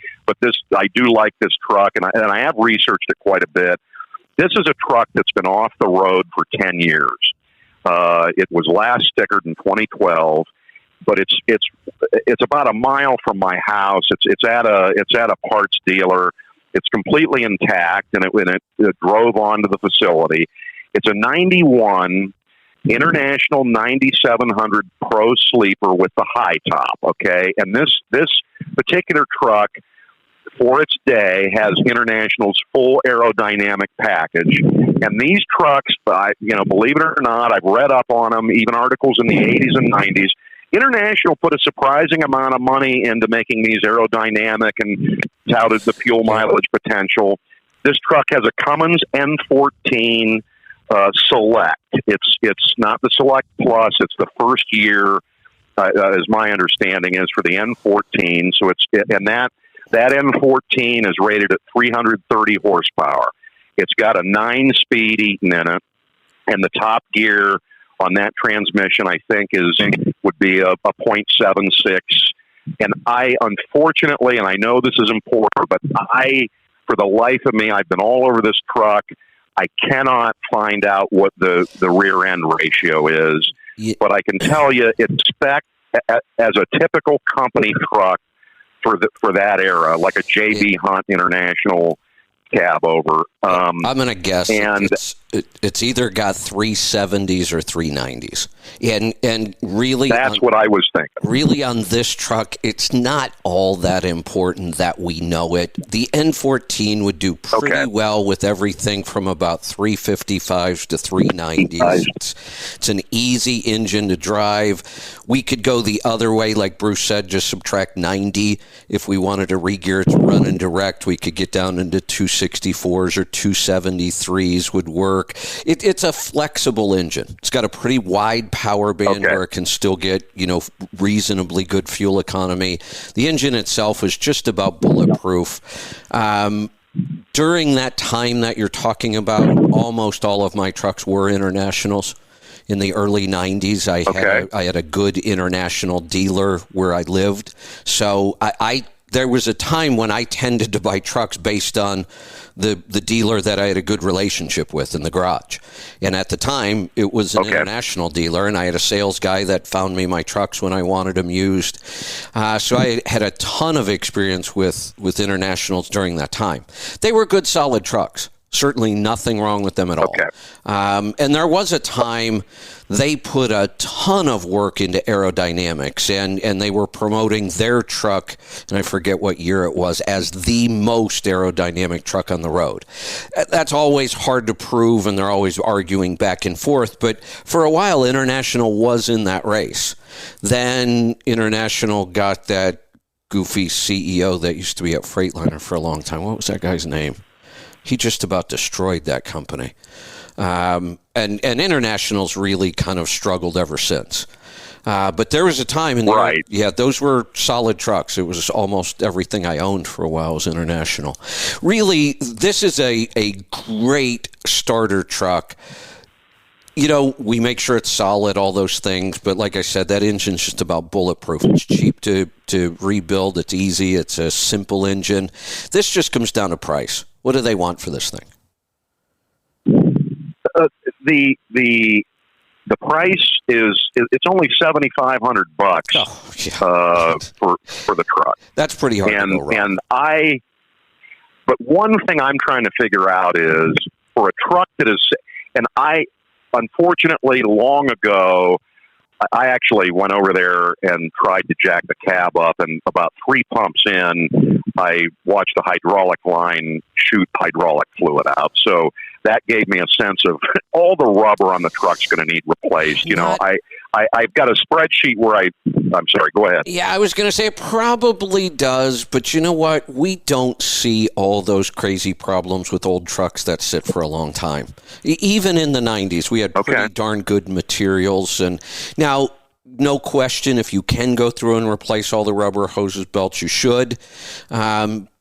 do like this truck, and I have researched it quite a bit. This is a truck that's been off the road for 10 years. It was last stickered in 2012, but it's about a mile from my house. It's at a parts dealer. It's completely intact, and it drove onto the facility. It's a 91 International 9700 Pro Sleeper with the high top, okay? And this particular truck, for its day, has International's full aerodynamic package. And these trucks, believe it or not, I've read up on them, even articles in the 80s and 90s. International put a surprising amount of money into making these aerodynamic and touted the fuel mileage potential. This truck has a Cummins N14 Select. It's not the Select Plus. It's the first year, as my understanding is, for the N14. So that N14 is rated at 330 horsepower. It's got a 9-speed Eaton in it, and the top gear on that transmission, I think, would be a 0.76. And I, unfortunately, and I know this is important, but for the life of me, I've been all over this truck. I cannot find out what the rear end ratio is, but I can tell you it's spec as a typical company truck for that era, like a JB Hunt International cab over. I'm going to guess it's either got 370s or 390s. And really, that's what I was thinking. Really, on this truck, it's not all that important that we know it. The N14 would do pretty well with everything from about 355s to 390s. It's an easy engine to drive. We could go the other way, like Bruce said, just subtract 90. If we wanted to re-gear it to run in direct, we could get down into 264s or 273s would work. It's a flexible engine. It's got a pretty wide power band where it can still get, reasonably good fuel economy. The engine itself is just about bulletproof. During that time that you're talking about, almost all of my trucks were Internationals. In the early 90s, I had a good International dealer where I lived. So there was a time when I tended to buy trucks based on the dealer that I had a good relationship with in the garage. And at the time, it was an International dealer, and I had a sales guy that found me my trucks when I wanted them used. So I had a ton of experience with Internationals during that time. They were good, solid trucks. Certainly nothing wrong with them at all. Okay. And there was a time they put a ton of work into aerodynamics, and they were promoting their truck, and I forget what year it was, as the most aerodynamic truck on the road. That's always hard to prove, and they're always arguing back and forth. But for a while, International was in that race. Then International got that goofy CEO that used to be at Freightliner for a long time. What was that guy's name? He just about destroyed that company. And International's really kind of struggled ever since. But there was a time, right. Those were solid trucks. It was almost everything I owned for a while was International. Really, this is a great starter truck. You know, we make sure it's solid, all those things. But like I said, that engine's just about bulletproof. It's cheap to rebuild. It's easy. It's a simple engine. This just comes down to price. What do they want for this thing? The price it's only $7,500 for the truck. That's pretty hard to go wrong. But one thing I'm trying to figure out is for a truck that is, and unfortunately, long ago, I actually went over there and tried to jack the cab up, and about 3 pumps in, I watched the hydraulic line shoot hydraulic fluid out. So that gave me a sense of all the rubber on the truck's going to need replaced. You know, I've got a spreadsheet where I'm sorry, go ahead. Yeah, I was going to say it probably does, but you know what? We don't see all those crazy problems with old trucks that sit for a long time. Even in the 90s, we had pretty darn good materials. And now, no question, if you can go through and replace all the rubber hoses, belts, you should.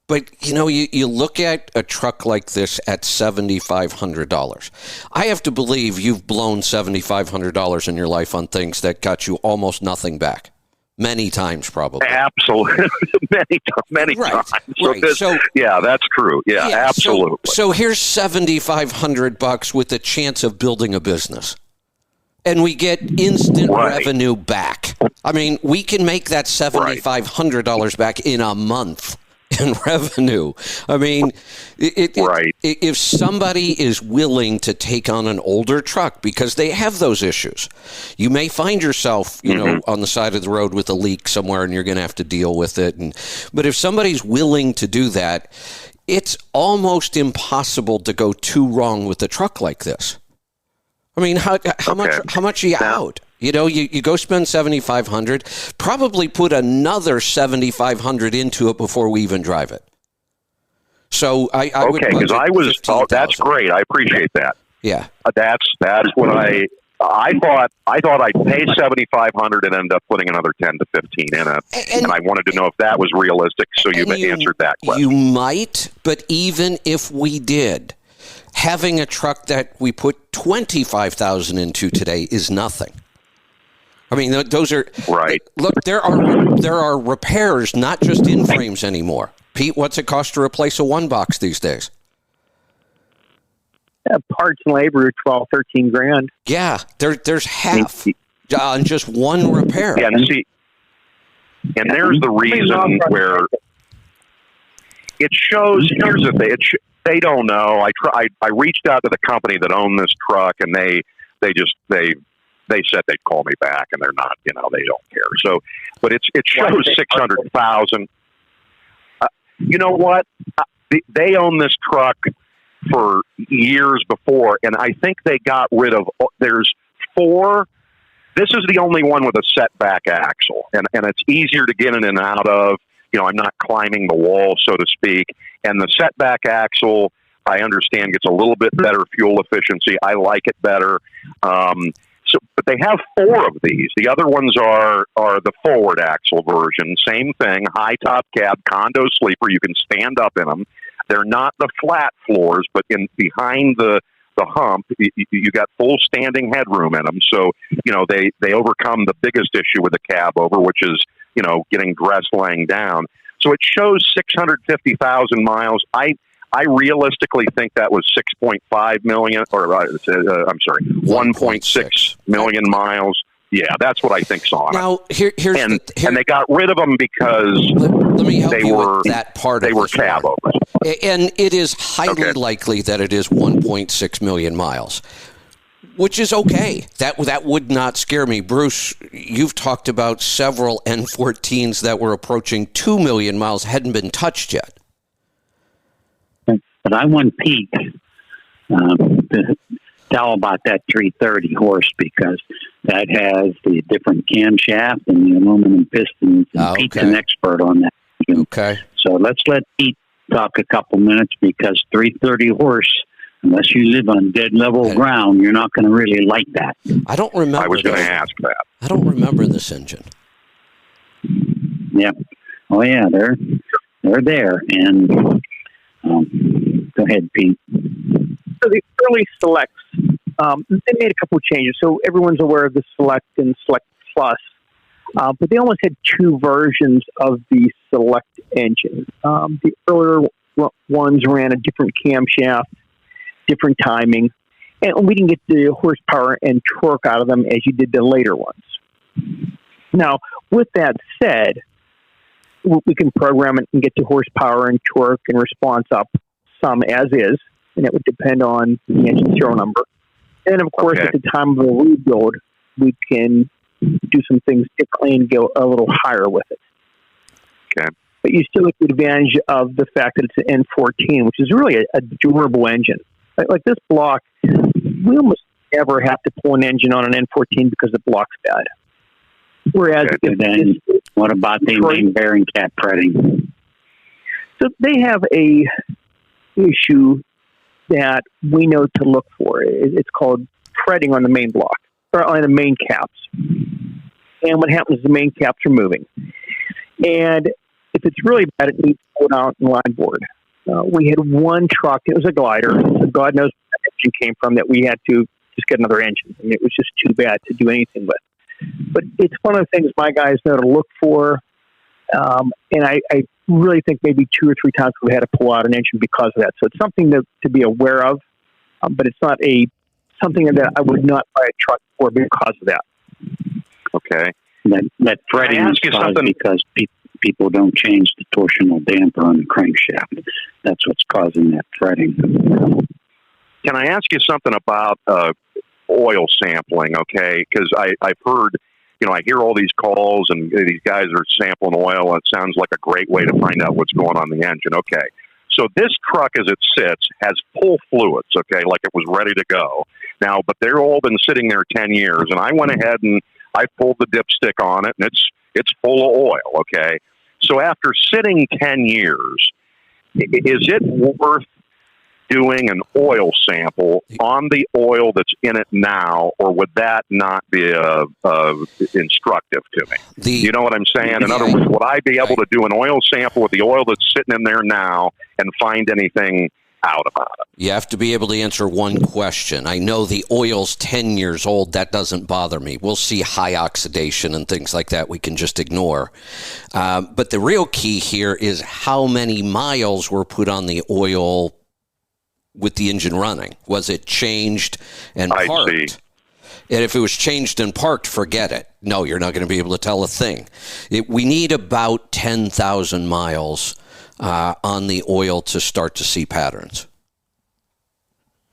But, you know, you look at a truck like this at $7,500. I have to believe you've blown $7,500 in your life on things that got you almost nothing back. Many times, probably. Absolutely. many times. So yeah, that's true. Yeah, absolutely. So here's $7,500 with a chance of building a business. And we get instant revenue back. I mean, we can make that $7,500 back in a month. In revenue. I mean, if somebody is willing to take on an older truck because they have those issues, you may find yourself, you know, on the side of the road with a leak somewhere and you're going to have to deal with it. But if somebody's willing to do that, it's almost impossible to go too wrong with a truck like this. I mean, how much are you out? You know, you go spend $7,500, probably put another $7,500 into it before we even drive it. So I would because I was that's great. I appreciate that. Yeah, that's what I thought. I thought I'd pay $7,500 and end up putting another 10 to 15 in it, and I wanted to know if that was realistic. So you've answered that question. You might, but even if we did, having a truck that we put $25,000 into today is nothing. I mean, those are right. Look, there are repairs, not just in frames anymore. Pete, what's it cost to replace a one box these days? Yeah, parts and labor, $12,000-13,000. Yeah, there's half on just one repair. Yeah, and there's the reason where it shows. Here's the thing: they don't know. I reached out to the company that owned this truck, and they said they'd call me back, and they're not. You know, they don't care. So, but it shows 600,000. You know what? They own this truck for years before, and I think they got rid of. There's 4. This is the only one with a setback axle, and it's easier to get in and out of. You know, I'm not climbing the wall, so to speak. And the setback axle, I understand, gets a little bit better fuel efficiency. I like it better. But they have 4 of these. The other ones are the forward axle version. Same thing, high top cab, condo sleeper. You can stand up in them. They're not the flat floors, but behind the hump, you got full standing headroom in them. So, you know, they overcome the biggest issue with the cab over, which is, you know, getting dressed laying down. So it shows 650,000 miles. I realistically think that was 6.5 million, or I'm sorry, 1.6 million miles. Yeah, that's what I think's on it. Now, here's And they got rid of them because let me help they you were with that part of they were this, Warren. cab overs. And it is highly Okay. likely that it is 1.6 million miles, which is okay. That would not scare me. Bruce, you've talked about several N14s that were approaching 2 million miles, hadn't been touched yet. But I want Pete to tell about that 330 horse because that has the different camshaft and the aluminum pistons. And Pete's an expert on that. Okay. So let's let Pete talk a couple minutes because 330 horse, unless you live on dead level ground, you're not going to really like that. I don't remember. I was going to ask that. I don't remember this engine. Yeah. Oh yeah, they're there. And go ahead, Pete. So the early selects, they made a couple of changes. So everyone's aware of the Select and Select Plus, but they almost had two versions of the Select engine. The earlier ones ran a different camshaft, different timing, and we didn't get the horsepower and torque out of them as you did the later ones. Now, with that said, we can program it and get the horsepower and torque and response up some as is, and it would depend on the engine serial number. And of course, Okay. at the time of a rebuild, we can do some things differently and go a little higher with it. Okay. But you still get the advantage of the fact that it's an N14, which is really a durable engine. Like this block, we almost never have to pull an engine on an N14 because the block's bad. Whereas Okay. if Then what about the main bearing cap fretting? So they have a issue that we know to look for. It's called fretting on the main block or on the main caps. And what happens is the main caps are moving. And if it's really bad, it needs to go out and line board. We had one truck. It was a glider. So God knows where that engine came from that we had to just get another engine. And it was just too bad to do anything with. But it's one of the things my guys know to look for. And I really think maybe 2 or 3 times we've had to pull out an engine because of that. So it's something to be aware of, but it's not something that I would not buy a truck for because of that. Okay. That fretting Can I is ask you caused something? because people don't change the torsional damper on the crankshaft. That's what's causing that fretting. Can I ask you something about oil sampling? Okay, because I've heard, I hear all these calls and these guys are sampling oil. And it sounds like a great way to find out what's going on in the engine. Okay, so this truck as it sits has full fluids. Okay, like it was ready to go. Now, but they're all been sitting there 10 years, and I went ahead and I pulled the dipstick on it, and it's full of oil. Okay, so after sitting 10 years, is it worth doing an oil sample on the oil that's in it now, or would that not be instructive to me? You know what I'm saying? In other words, would I be able to do an oil sample with the oil that's sitting in there now and find anything out about it? You have to be able to answer one question. I know the oil's 10 years old. That doesn't bother me. We'll see high oxidation and things like that we can just ignore. But the real key here is how many miles were put on the oil with the engine running. Was it changed and parked? I see. And if it was changed and parked, forget it. No, you're not going to be able to tell a thing. We need about 10,000 miles on the oil to start to see patterns.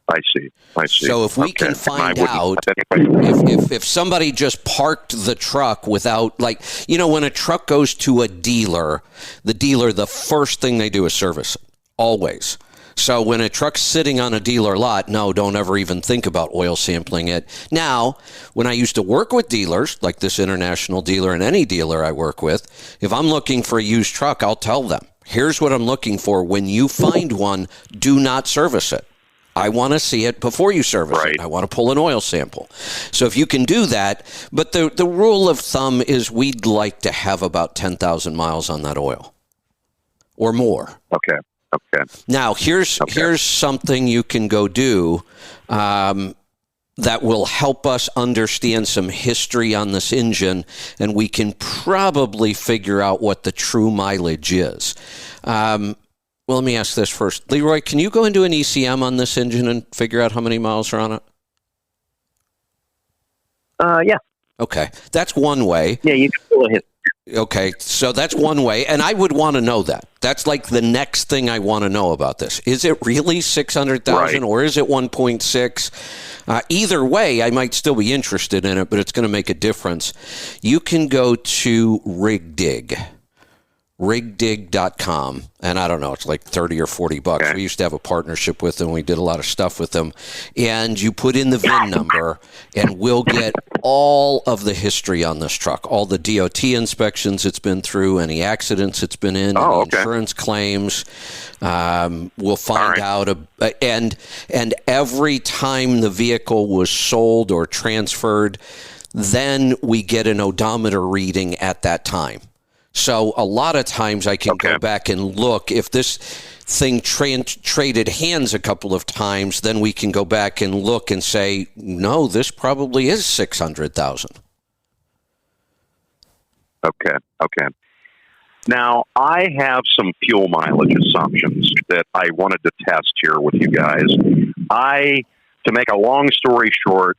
I see. So if we can find out if somebody just parked the truck without, when a truck goes to a dealer, the first thing they do is service it, always. So when a truck's sitting on a dealer lot, no, don't ever even think about oil sampling it. Now, when I used to work with dealers, like this international dealer and any dealer I work with, if I'm looking for a used truck, I'll tell them, here's what I'm looking for. When you find one, do not service it. I want to see it before you service it. I want to pull an oil sample. So if you can do that, but the rule of thumb is we'd like to have about 10,000 miles on that oil or more. Okay. Now, here's something you can go do that will help us understand some history on this engine, and we can probably figure out what the true mileage is. Well, let me ask this first. Leroy, can you go into an ECM on this engine and figure out how many miles are on it? Yeah. Okay, that's one way. Yeah, you can pull a hit. Okay, so that's one way, and I would want to know that. That's like the next thing I want to know about this. Is it really 600,000 Right. or is it 1.6? Either way, I might still be interested in it, but it's going to make a difference. You can go to RigDig. rigdig.com, and I don't know, it's like 30 or 40 bucks. Okay. We used to have a partnership with them. We did a lot of stuff with them. And you put in the VIN number, and we'll get all of the history on this truck, all the DOT inspections it's been through, any accidents it's been in, any okay. insurance claims. We'll find All right. out, and every time the vehicle was sold or transferred, then we get an odometer reading at that time. So a lot of times I can go back and look. If this thing traded hands a couple of times, then we can go back and look and say, no, this probably is 600,000. Okay. Now, I have some fuel mileage assumptions that I wanted to test here with you guys. To make a long story short,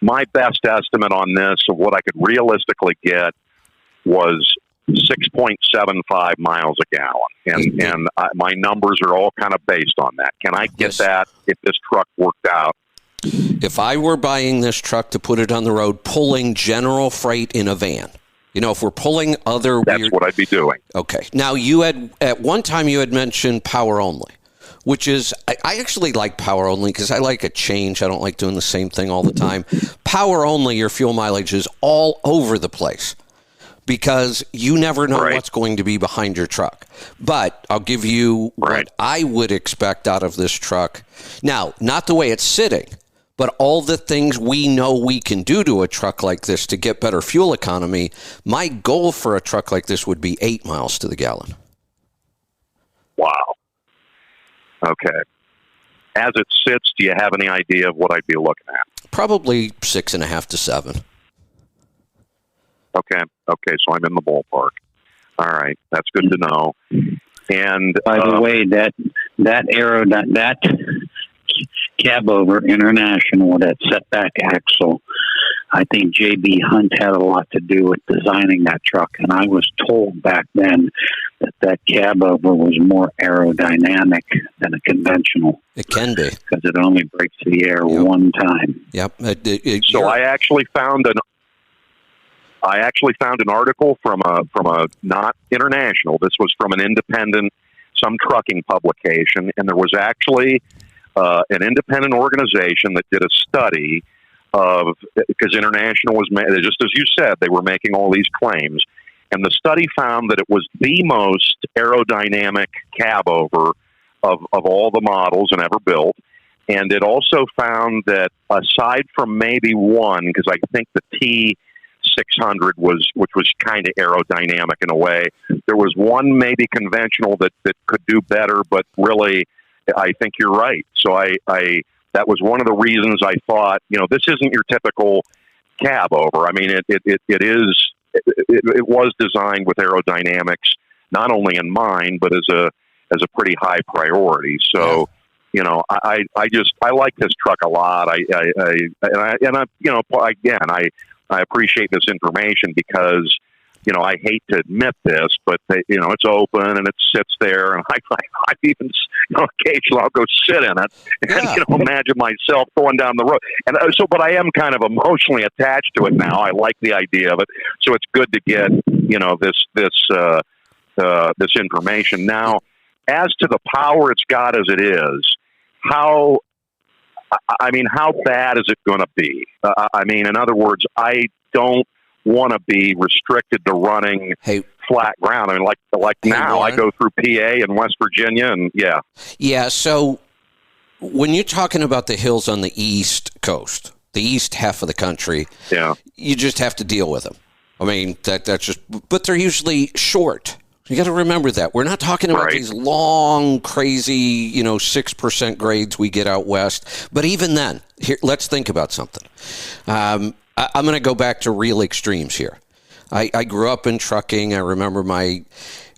my best estimate on this of what I could realistically get was 6.75 miles a gallon, and my numbers are all kind of based on that. Can I get that if this truck worked out? If I were buying this truck to put it on the road, pulling general freight in a van, if we're pulling other That's what I'd be doing. Okay. Now, at one time you had mentioned power only, which is, I actually like power only because I like a change. I don't like doing the same thing all the time. Power only, your fuel mileage is all over the place because you never know what's going to be behind your truck. But I'll give you what I would expect out of this truck. Now, not the way it's sitting, but all the things we know we can do to a truck like this to get better fuel economy. My goal for a truck like this would be 8 miles to the gallon. Wow. Okay. As it sits, do you have any idea of what I'd be looking at? Probably 6.5 to 7. Okay, so I'm in the ballpark. All right, that's good to know. And by the way, that cab over International with that setback axle, I think J.B. Hunt had a lot to do with designing that truck. And I was told back then that cab over was more aerodynamic than a conventional. It can be because it only breaks the air one time. Yep. So I actually found an article from a not international. This was from an independent, some trucking publication, and there was actually an independent organization that did a study of, because International was, just as you said, they were making all these claims, and the study found that it was the most aerodynamic cab over of all the models and ever built. And it also found that aside from maybe one, because I think the T600 which was kind of aerodynamic in a way, there was one maybe conventional that could do better, but really, I think you're right. So that was one of the reasons I thought, this isn't your typical cab over. I mean, it was designed with aerodynamics, not only in mind, but as a pretty high priority. So, I like this truck a lot. I appreciate this information because, I hate to admit this, but it's open and it sits there, and I even, occasionally I'll go sit in it and imagine myself going down the road. And but I am kind of emotionally attached to it now. I like the idea of it, so it's good to get this information now. As to the power it's got as it is, how bad is it going to be? In other words, I don't want to be restricted to running flat ground. Like now, Warren, I go through PA and West Virginia, and yeah. So when you're talking about the hills on the East Coast, the east half of the country, you just have to deal with them. That's just. But they're usually short. You got to remember that. We're not talking about these long, crazy, 6% grades we get out west. But even then, here, let's think about something. I'm going to go back to real extremes here. I grew up in trucking. I remember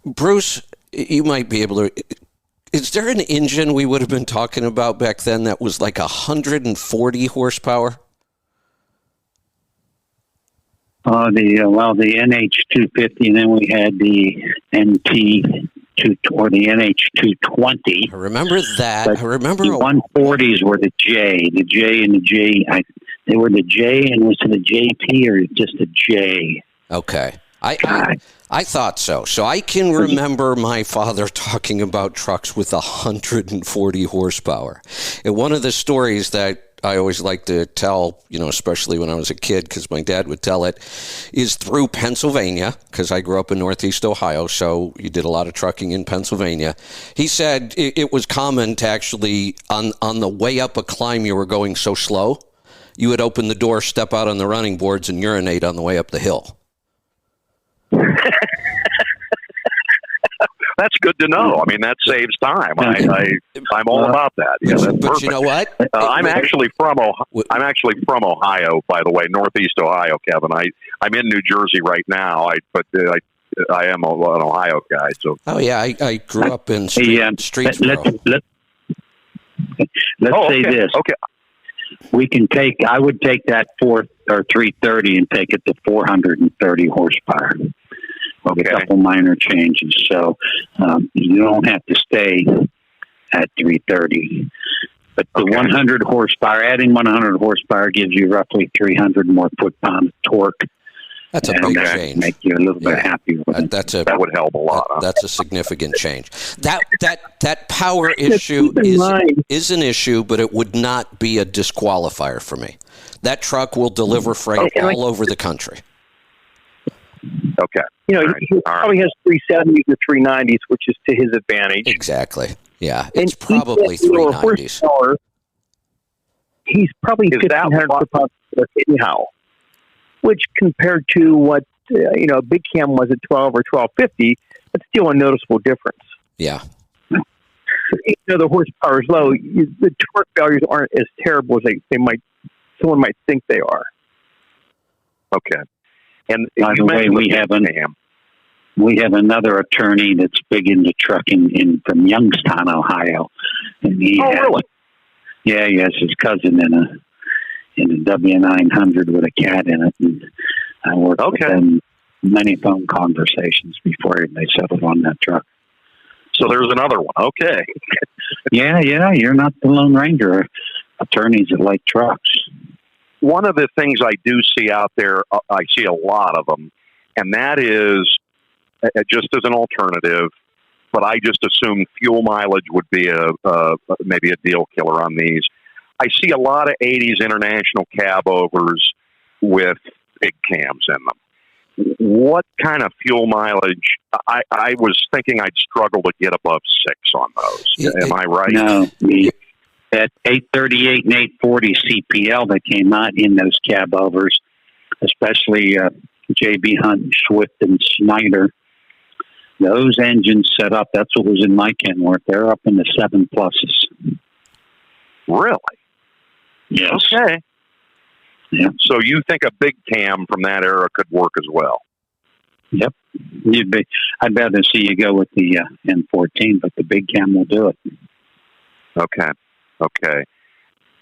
Bruce, you might be able to, is there an engine we would have been talking about back then that was like 140 horsepower? The NH250, and then we had the NT2 or the NH220. I remember that. But I remember the 140s were the J and the J. They were the J, and was it the JP or just a J? Okay. I thought so. So I can remember my father talking about trucks with 140 horsepower. And one of the stories that I always like to tell, especially when I was a kid, because my dad would tell it, is through Pennsylvania, because I grew up in Northeast Ohio, so he did a lot of trucking in Pennsylvania. He said it was common to actually, on the way up a climb, you were going so slow, you would open the door, step out on the running boards, and urinate on the way up the hill. That's good to know. I mean, that saves time. I'm all about that. Yeah, that's but perfect. You know what? I'm actually from Ohio, by the way, Northeast Ohio, Kevin. I'm in New Jersey right now. I am an Ohio guy. So. Oh yeah, I grew up in Streetsboro. Let's say this. Okay. I would take that 4 or 330 and take it to 430 horsepower. With a couple minor changes. So you don't have to stay at 330. But the 100 horsepower, adding 100 horsepower gives you roughly 300 more foot-pound torque. That's a big change. Make you a little bit happier with it. That would help a lot. That's a significant change. That power issue is an issue, but it would not be a disqualifier for me. That truck will deliver freight all over the country. Okay. He probably has 370s or 390s, which is to his advantage. Exactly. Yeah, it's probably 390s. He's probably 1,500 foot-pounds anyhow, which compared to what Big Cam was at 12 or 1250, that's still a noticeable difference. Yeah. Even though the horsepower is low, the torque values aren't as terrible as someone might think they are. Okay. And by the way, we have another attorney that's big into trucking from Youngstown, Ohio, and really? Yeah, he has his cousin in a W900 with a cat in it, and I worked with them many phone conversations before they settled on that truck. So there's another one. Okay. Yeah, you're not the Lone Ranger. Attorneys that like trucks. One of the things I do see out there, I see a lot of them, and that is just as an alternative, but I just assume fuel mileage would be maybe a deal killer on these. I see a lot of 80s international cab overs with big cams in them. What kind of fuel mileage? I was thinking I'd struggle to get above 6 on those. Am I right? No. That 838 and 840 CPL that came out in those cab overs, especially JB Hunt, Swift, and Schneider, those engines set up, that's what was in my Kenworth, they're up in the 7 pluses. Really? Yes. Okay. Yeah. So you think a big cam from that era could work as well? Yep. I'd rather see you go with the N14, but the big cam will do it. Okay.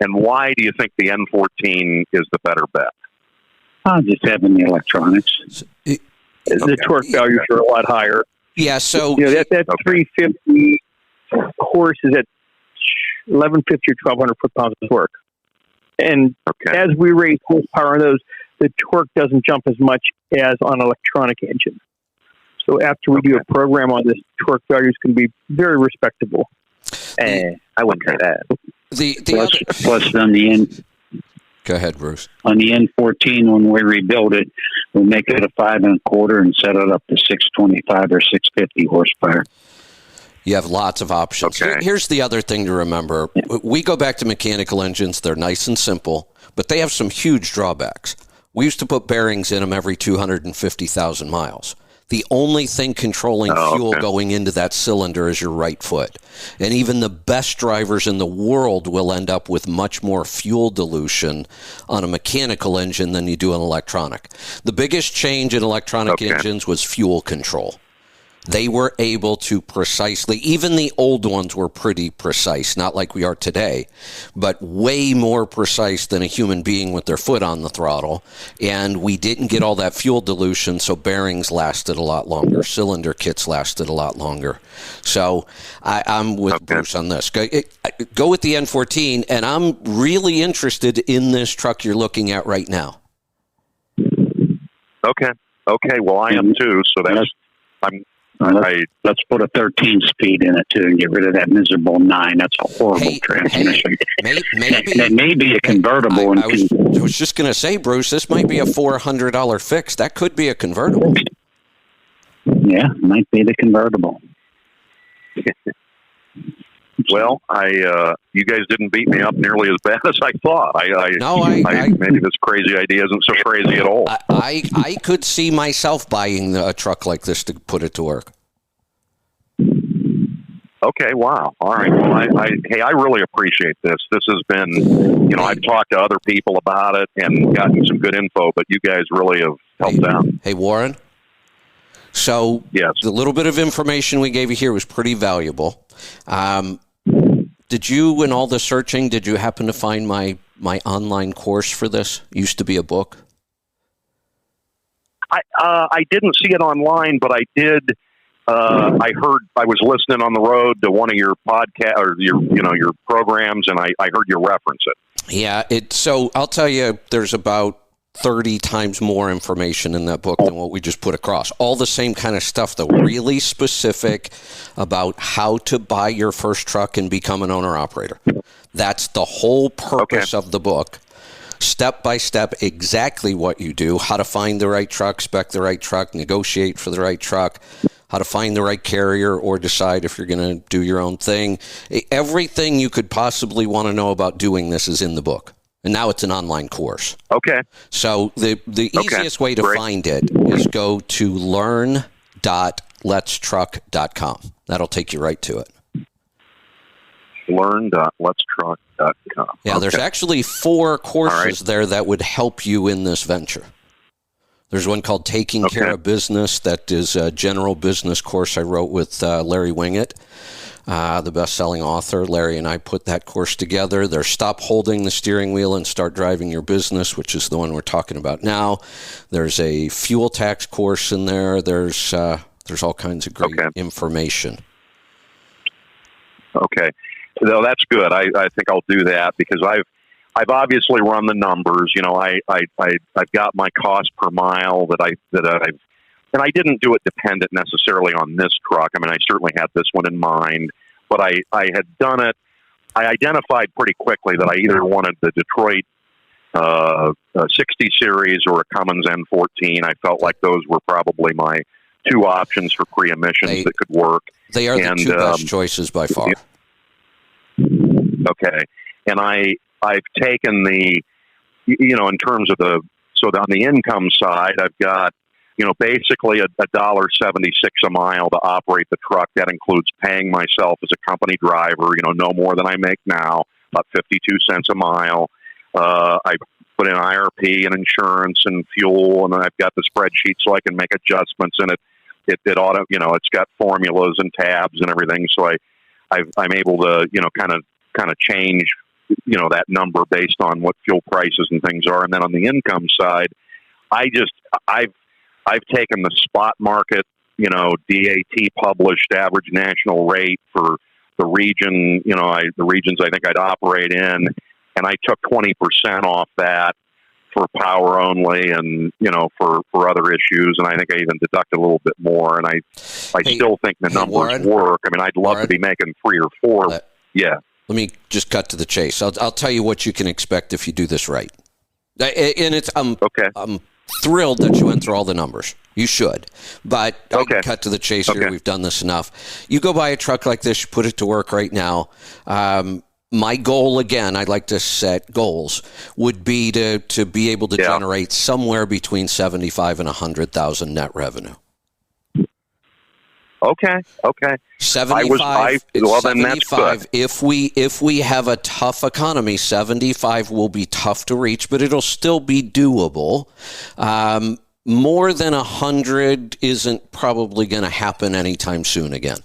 And why do you think the N14 is the better bet? Just having the electronics. The torque values are a lot higher. Yeah, so... that 350 horse is at 1,150 or 1,200 foot-pounds of torque. And as we raise horsepower on those, the torque doesn't jump as much as on an electronic engine. So after we do a program on this, torque values can be very respectable. I wouldn't say that. Plus on the end. Go ahead, Bruce. On the N14, when we rebuild it, we'll make it a 5 1/4 and set it up to 625 or 650 horsepower. You have lots of options. Here's the other thing to remember. We go back to mechanical engines. They're nice and simple, but they have some huge drawbacks. We used to put bearings in them every 250,000 miles. The only thing controlling fuel going into that cylinder is your right foot. And even the best drivers in the world will end up with much more fuel dilution on a mechanical engine than you do an electronic. The biggest change in electronic engines was fuel control. They were able to precisely, even the old ones were pretty precise, not like we are today, but way more precise than a human being with their foot on the throttle. And we didn't get all that fuel dilution, so bearings lasted a lot longer. Cylinder kits lasted a lot longer. So I'm with Bruce on this. Go with the N14, and I'm really interested in this truck you're looking at right now. Okay. Well, I am too. So let's put a 13-speed in it too, and get rid of that miserable 9. That's a horrible transmission. Maybe it may be a convertible. I was just going to say, Bruce, this might be a $400 fix. That could be a convertible. Yeah, it might be the convertible. Well, you guys didn't beat me up nearly as bad as I thought. Maybe this crazy idea isn't so crazy at all. I could see myself buying a truck like this to put it to work. Okay, wow. All right. Well, I really appreciate this. This has been, I've talked to other people about it and gotten some good info, but you guys really have helped out. Hey, Warren. So yes. The little bit of information we gave you here was pretty valuable. Did you, in all the searching, did you happen to find my online course for this? Used to be a book. I didn't see it online, but I did. I was listening on the road to one of your podcast or your programs, and I heard you reference it. Yeah. So I'll tell you, there's about 30 times more information in that book than what we just put across. All the same kind of stuff, though, really specific about how to buy your first truck and become an owner-operator. That's the whole purpose of the book. Step by step, exactly what you do, how to find the right truck, spec the right truck, negotiate for the right truck, how to find the right carrier or decide if you're going to do your own thing. Everything you could possibly want to know about doing this is in the book. And now it's an online course. Okay. So the easiest way to find it is go to learn.letstruck.com. That'll take you right to it. Learn.letstruck.com. Yeah, there's actually 4 courses there that would help you in this venture. There's one called Taking Care of Business. That is a general business course I wrote with Larry Winget. The best-selling author. Larry and I put that course together. There's Stop Holding the Steering Wheel and Start Driving Your Business, which is the one we're talking about now. There's a fuel tax course in there. There's all kinds of great information. Okay. No, that's good. I think I'll do that because I've obviously run the numbers. I've got my cost per mile that I've and I didn't do it dependent necessarily on this truck. I mean, I certainly had this one in mind, but I had done it. I identified pretty quickly that I either wanted the Detroit 60 series or a Cummins N14. I felt like those were probably my 2 options for pre-emissions that could work. They are the 2 best choices by far. Okay. And I've taken in terms of on the income side, I've got, basically $1.76 a mile to operate the truck. That includes paying myself as a company driver, no more than I make now, about 52 cents a mile. I put in IRP and insurance and fuel, and I've got the spreadsheet so I can make adjustments in it. It auto, it's got formulas and tabs and everything. So I'm able to, kind of change, that number based on what fuel prices and things are. And then on the income side, I've taken the spot market, DAT published average national rate for the region, the regions I think I'd operate in, and I took 20% off that for power only and, for other issues. And I think I even deducted a little bit more. And I still think the numbers Warren, work. I mean, I'd love to be making 3 or 4. Yeah. Let me just cut to the chase. I'll tell you what you can expect if you do this right. And it's, I'm thrilled that you went through all the numbers. You should. But I can cut to the chase here. We've done this enough. You go buy a truck like this, you put it to work right now. My goal, again, I'd like to set goals, would be to be able to generate somewhere between 75 and 100,000 net revenue. Okay. 75. Then that's good. If we have a tough economy, 75 will be tough to reach, but it'll still be doable. more than 100 isn't probably going to happen anytime soon again.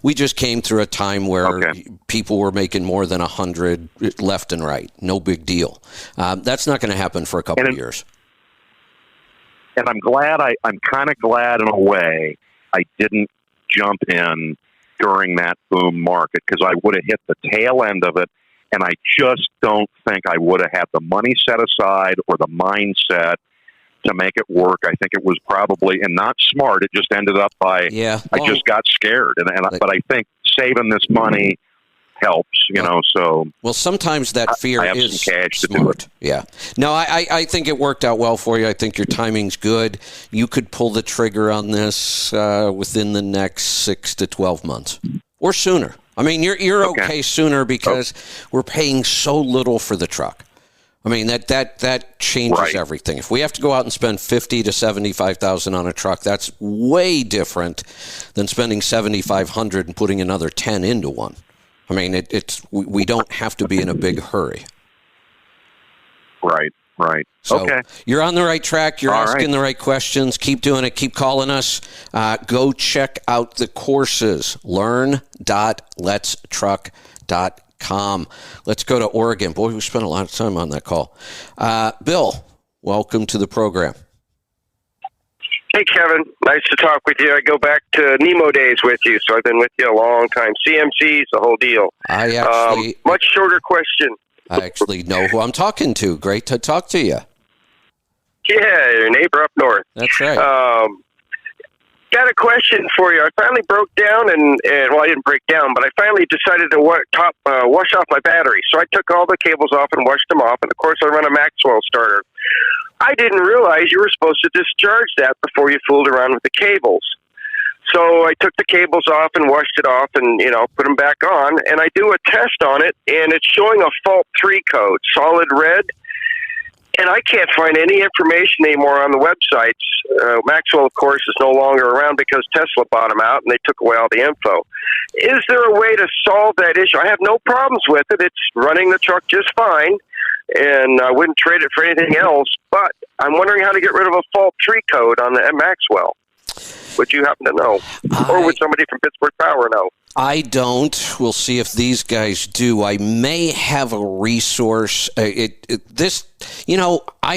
We just came through a time where people were making more than 100 left and right. No big deal. That's not going to happen for a couple of years. And I'm kind of glad in a way I didn't jump in during that boom market, because I would have hit the tail end of it, and I just don't think I would have had the money set aside or the mindset to make it work. I think it was probably, and not smart, it just ended up by, I just got scared. But I think saving this money helps, so. Well, sometimes that fear I have is some cash smart. to do it. Yeah. No, I think it worked out well for you. I think your timing's good. You could pull the trigger on this within the next 6 to 12 months or sooner. I mean, you're okay sooner because we're paying so little for the truck. I mean, that changes everything. If we have to go out and spend $50,000 to $75,000 on a truck, that's way different than spending $7,500 and putting another 10 into one. I mean, we don't have to be in a big hurry. Right. So you're on the right track. You're asking the right questions. Keep doing it. Keep calling us. Go check out the courses. Learn.letstruck.com. Let's go to Oregon. Boy, we spent a lot of time on that call. Bill, welcome to the program. Hey, Kevin. Nice to talk with you. I go back to Nemo days with you, so I've been with you a long time. CMC's, the whole deal. Much shorter question. I actually know who I'm talking to. Great to talk to you. Yeah, your neighbor up north. That's right. Got a question for you. I finally broke down, and I didn't break down, but I finally decided to wash off my battery. So I took all the cables off and washed them off, and of course I run a Maxwell starter. I didn't realize you were supposed to discharge that before you fooled around with the cables. So I took the cables off and washed it off and, put them back on. And I do a test on it, and it's showing a fault 3 code, solid red. And I can't find any information anymore on the websites. Maxwell, of course, is no longer around because Tesla bought them out, and they took away all the info. Is there a way to solve that issue? I have no problems with it. It's running the truck just fine, and I wouldn't trade it for anything else. But I'm wondering how to get rid of a fault 3 code on the Maxwell. Would you happen to know? Or would somebody from Pittsburgh Power know? I don't. We'll see if these guys do. I may have a resource. I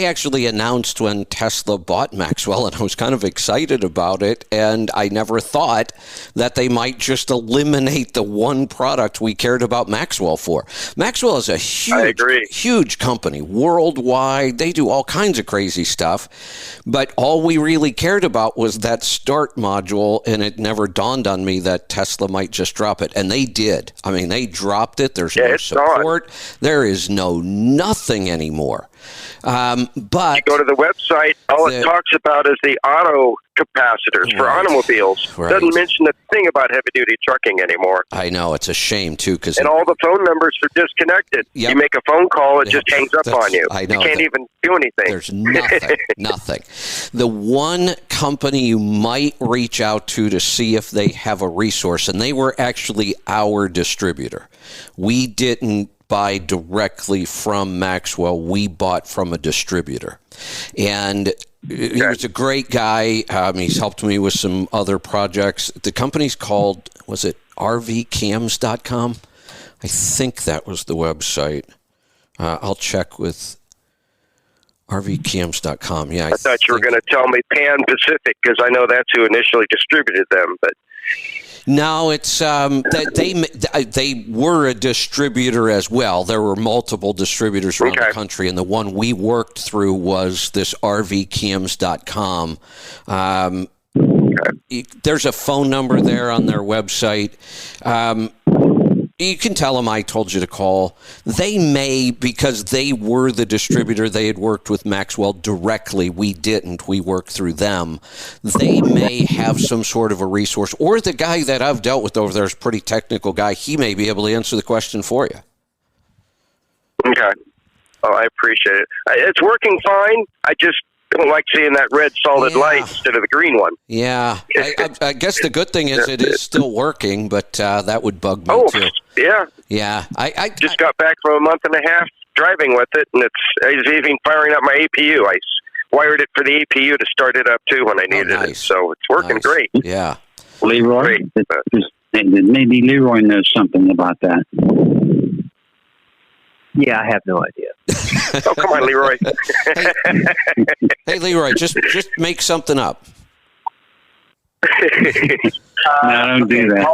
actually announced when Tesla bought Maxwell, and I was kind of excited about it, and I never thought that they might just eliminate the one product we cared about Maxwell for. Maxwell is a huge company worldwide. They do all kinds of crazy stuff, but all we really cared about was that start module, and it never dawned on me that Tesla might just drop it, and they did. I mean, they dropped it. There's no support. There is nothing anymore. But you go to the website, all it talks about is the auto capacitors for automobiles. Right. Doesn't mention a thing about heavy-duty trucking anymore. I know. It's a shame, too. And all the phone numbers are disconnected. Yep. You make a phone call, it just hangs up on you. I know. You can't even do anything. There's nothing. The one company you might reach out to see if they have a resource, and they were actually our distributor. We didn't buy directly from Maxwell. We bought from a distributor. And he was a great guy. He's helped me with some other projects. The company's called, was it rvcams.com? I think that was the website. I'll check with rvcams.com. Yeah, I thought you were going to tell me Pan Pacific, because I know that's who initially distributed them, but... No, it's they were a distributor as well. There were multiple distributors around the country, and the one we worked through was this rvcams.com. There's a phone number there on their website. You can tell them I told you to call. They may, because they were the distributor, they had worked with Maxwell directly. We didn't. We worked through them. They may have some sort of a resource. Or the guy that I've dealt with over there is a pretty technical guy. He may be able to answer the question for you. Okay. Oh, I appreciate it. It's working fine. I just don't like seeing that red solid light instead of the green one. Yeah. I guess the good thing is it is still working, but that would bug me too. Yeah. Yeah. I just got back from a month and a half driving with it, and it's even firing up my APU. I wired it for the APU to start it up too when I needed it. So it's working great. Yeah. Leroy, maybe Leroy knows something about that. Yeah, I have no idea. Oh, come on, Leroy. Hey, Leroy, just make something up. No, don't do that.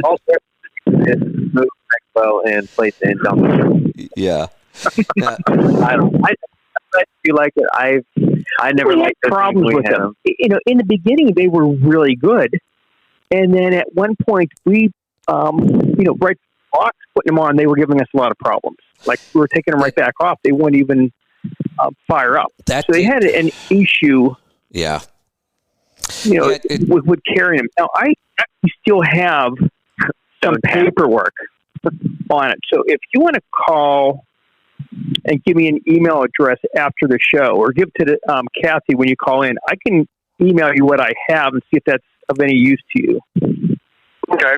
Also, move Maxwell and place in dump. Yeah. I feel like it. I never liked problems with them. You know, in the beginning they were really good, and then at one point we, right box putting them on, they were giving us a lot of problems. Like we were taking them right back off. They wouldn't even fire up. So they had an issue. Yeah. With carrying them. Now I still have some paperwork on it. So if you want to call and give me an email address after the show, or give to the, Kathy when you call in, I can email you what I have and see if that's of any use to you. Okay.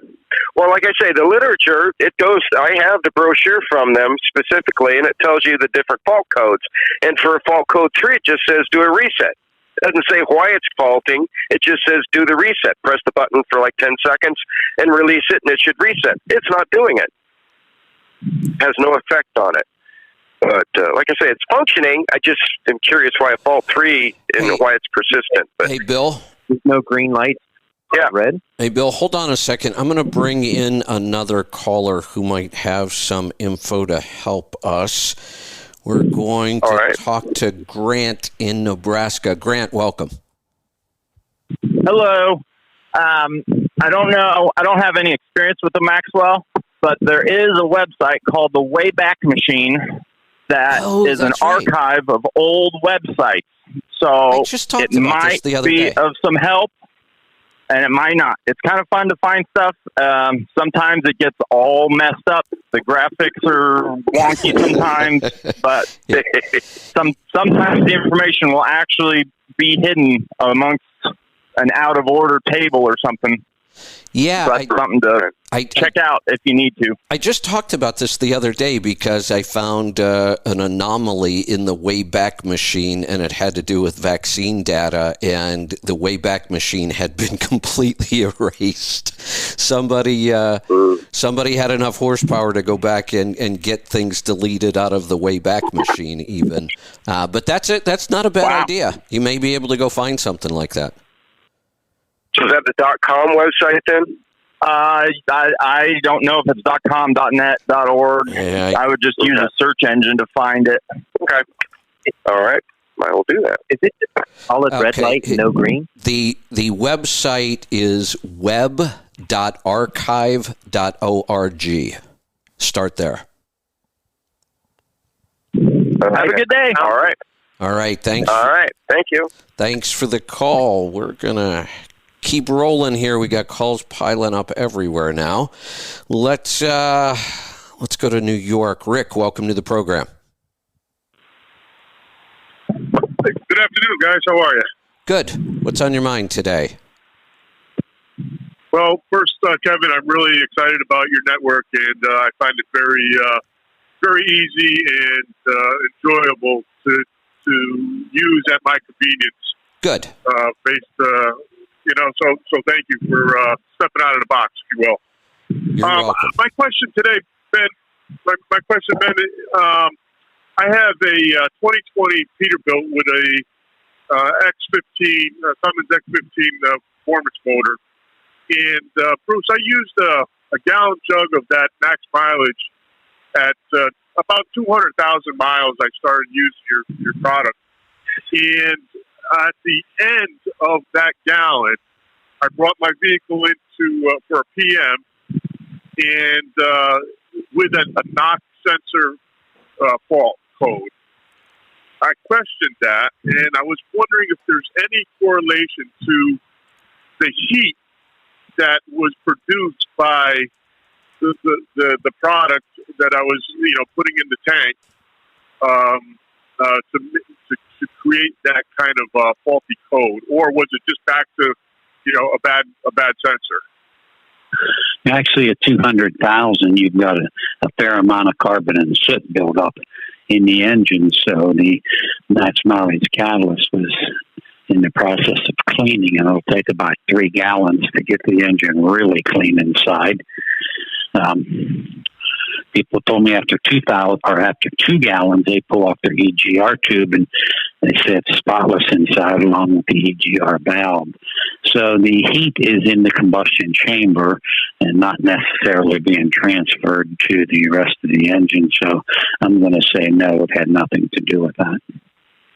Well, like I say, the literature, I have the brochure from them specifically, and it tells you the different fault codes. And for fault code 3, it just says do a reset. It doesn't say why it's faulting. It just says do the reset. Press the button for like 10 seconds and release it, and it should reset. It's not doing it. It has no effect on it. But like I say, it's functioning. I just am curious why fault 3 and why it's persistent. But hey, Bill. There's no green light. Yeah. Red. Hey, Bill, hold on a second. I'm going to bring in another caller who might have some info to help us. We're going to talk to Grant in Nebraska. Grant, welcome. Hello. I don't know. I don't have any experience with the Maxwell, but there is a website called the Wayback Machine that is an archive of old websites. So it might be of some help. And it might not. It's kind of fun to find stuff. Sometimes it gets all messed up. The graphics are wonky sometimes, but sometimes the information will actually be hidden amongst an out of order table or something. Yeah. So that's something to check out if you need to. I just talked about this the other day because I found an anomaly in the Wayback Machine, and it had to do with vaccine data, and the Wayback Machine had been completely erased. Somebody had enough horsepower to go back and get things deleted out of the Wayback Machine even. But that's it. That's not a bad idea. You may be able to go find something like that. So is that the .com website then? I don't know if it's .com, .net, .org. Yeah, I would just use a search engine to find it. Okay. All right. I will do that. Is it solid red light, no green? The website is web.archive.org. Start there. Have a good day. All right. All right. Thanks. All right. Thank you. Thanks for the call. We're going to keep rolling here. We got calls piling up everywhere now. Let's go to New York. Rick, welcome to the program. Good afternoon, guys. How are you? Good. What's on your mind today? Well, first, Kevin, I'm really excited about your network, and I find it very easy and enjoyable to use at my convenience. Good. So thank you for stepping out of the box, if you will. You're welcome. My question today, Ben, I have a 2020 Peterbilt with a X15, Cummins X15 performance motor. And, Bruce, I used a gallon jug of that max mileage at about 200,000 miles. I started using your product. And at the end of that gallon, I brought my vehicle into for a PM, and with a knock sensor fault code. I questioned that, and I was wondering if there's any correlation to the heat that was produced by the product that I was putting in the tank to create that kind of faulty code, or was it just back to a bad sensor? Actually, at 200,000, you've got a fair amount of carbon and soot build up in the engine. So the max mileage catalyst was in the process of cleaning, and it'll take about 3 gallons to get the engine really clean inside. People told me after 2 gallons, they pull off their EGR tube and they say it's spotless inside along with the EGR valve. So the heat is in the combustion chamber and not necessarily being transferred to the rest of the engine. So I'm going to say no, it had nothing to do with that.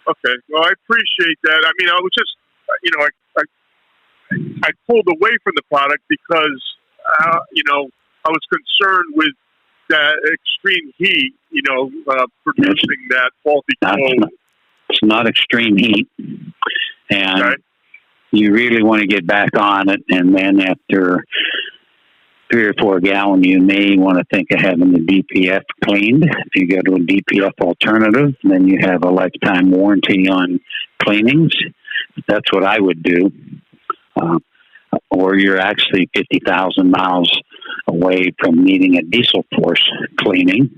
Okay. Well, I appreciate that. I mean, I was just, I pulled away from the product because, I was concerned with that extreme heat, producing that faulty code. It's not extreme heat, and you really want to get back on it. And then after 3 or 4 gallons, you may want to think of having the DPF cleaned. If you go to a DPF alternative, then you have a lifetime warranty on cleanings. That's what I would do. Or you're actually 50,000 miles away from needing a diesel force cleaning.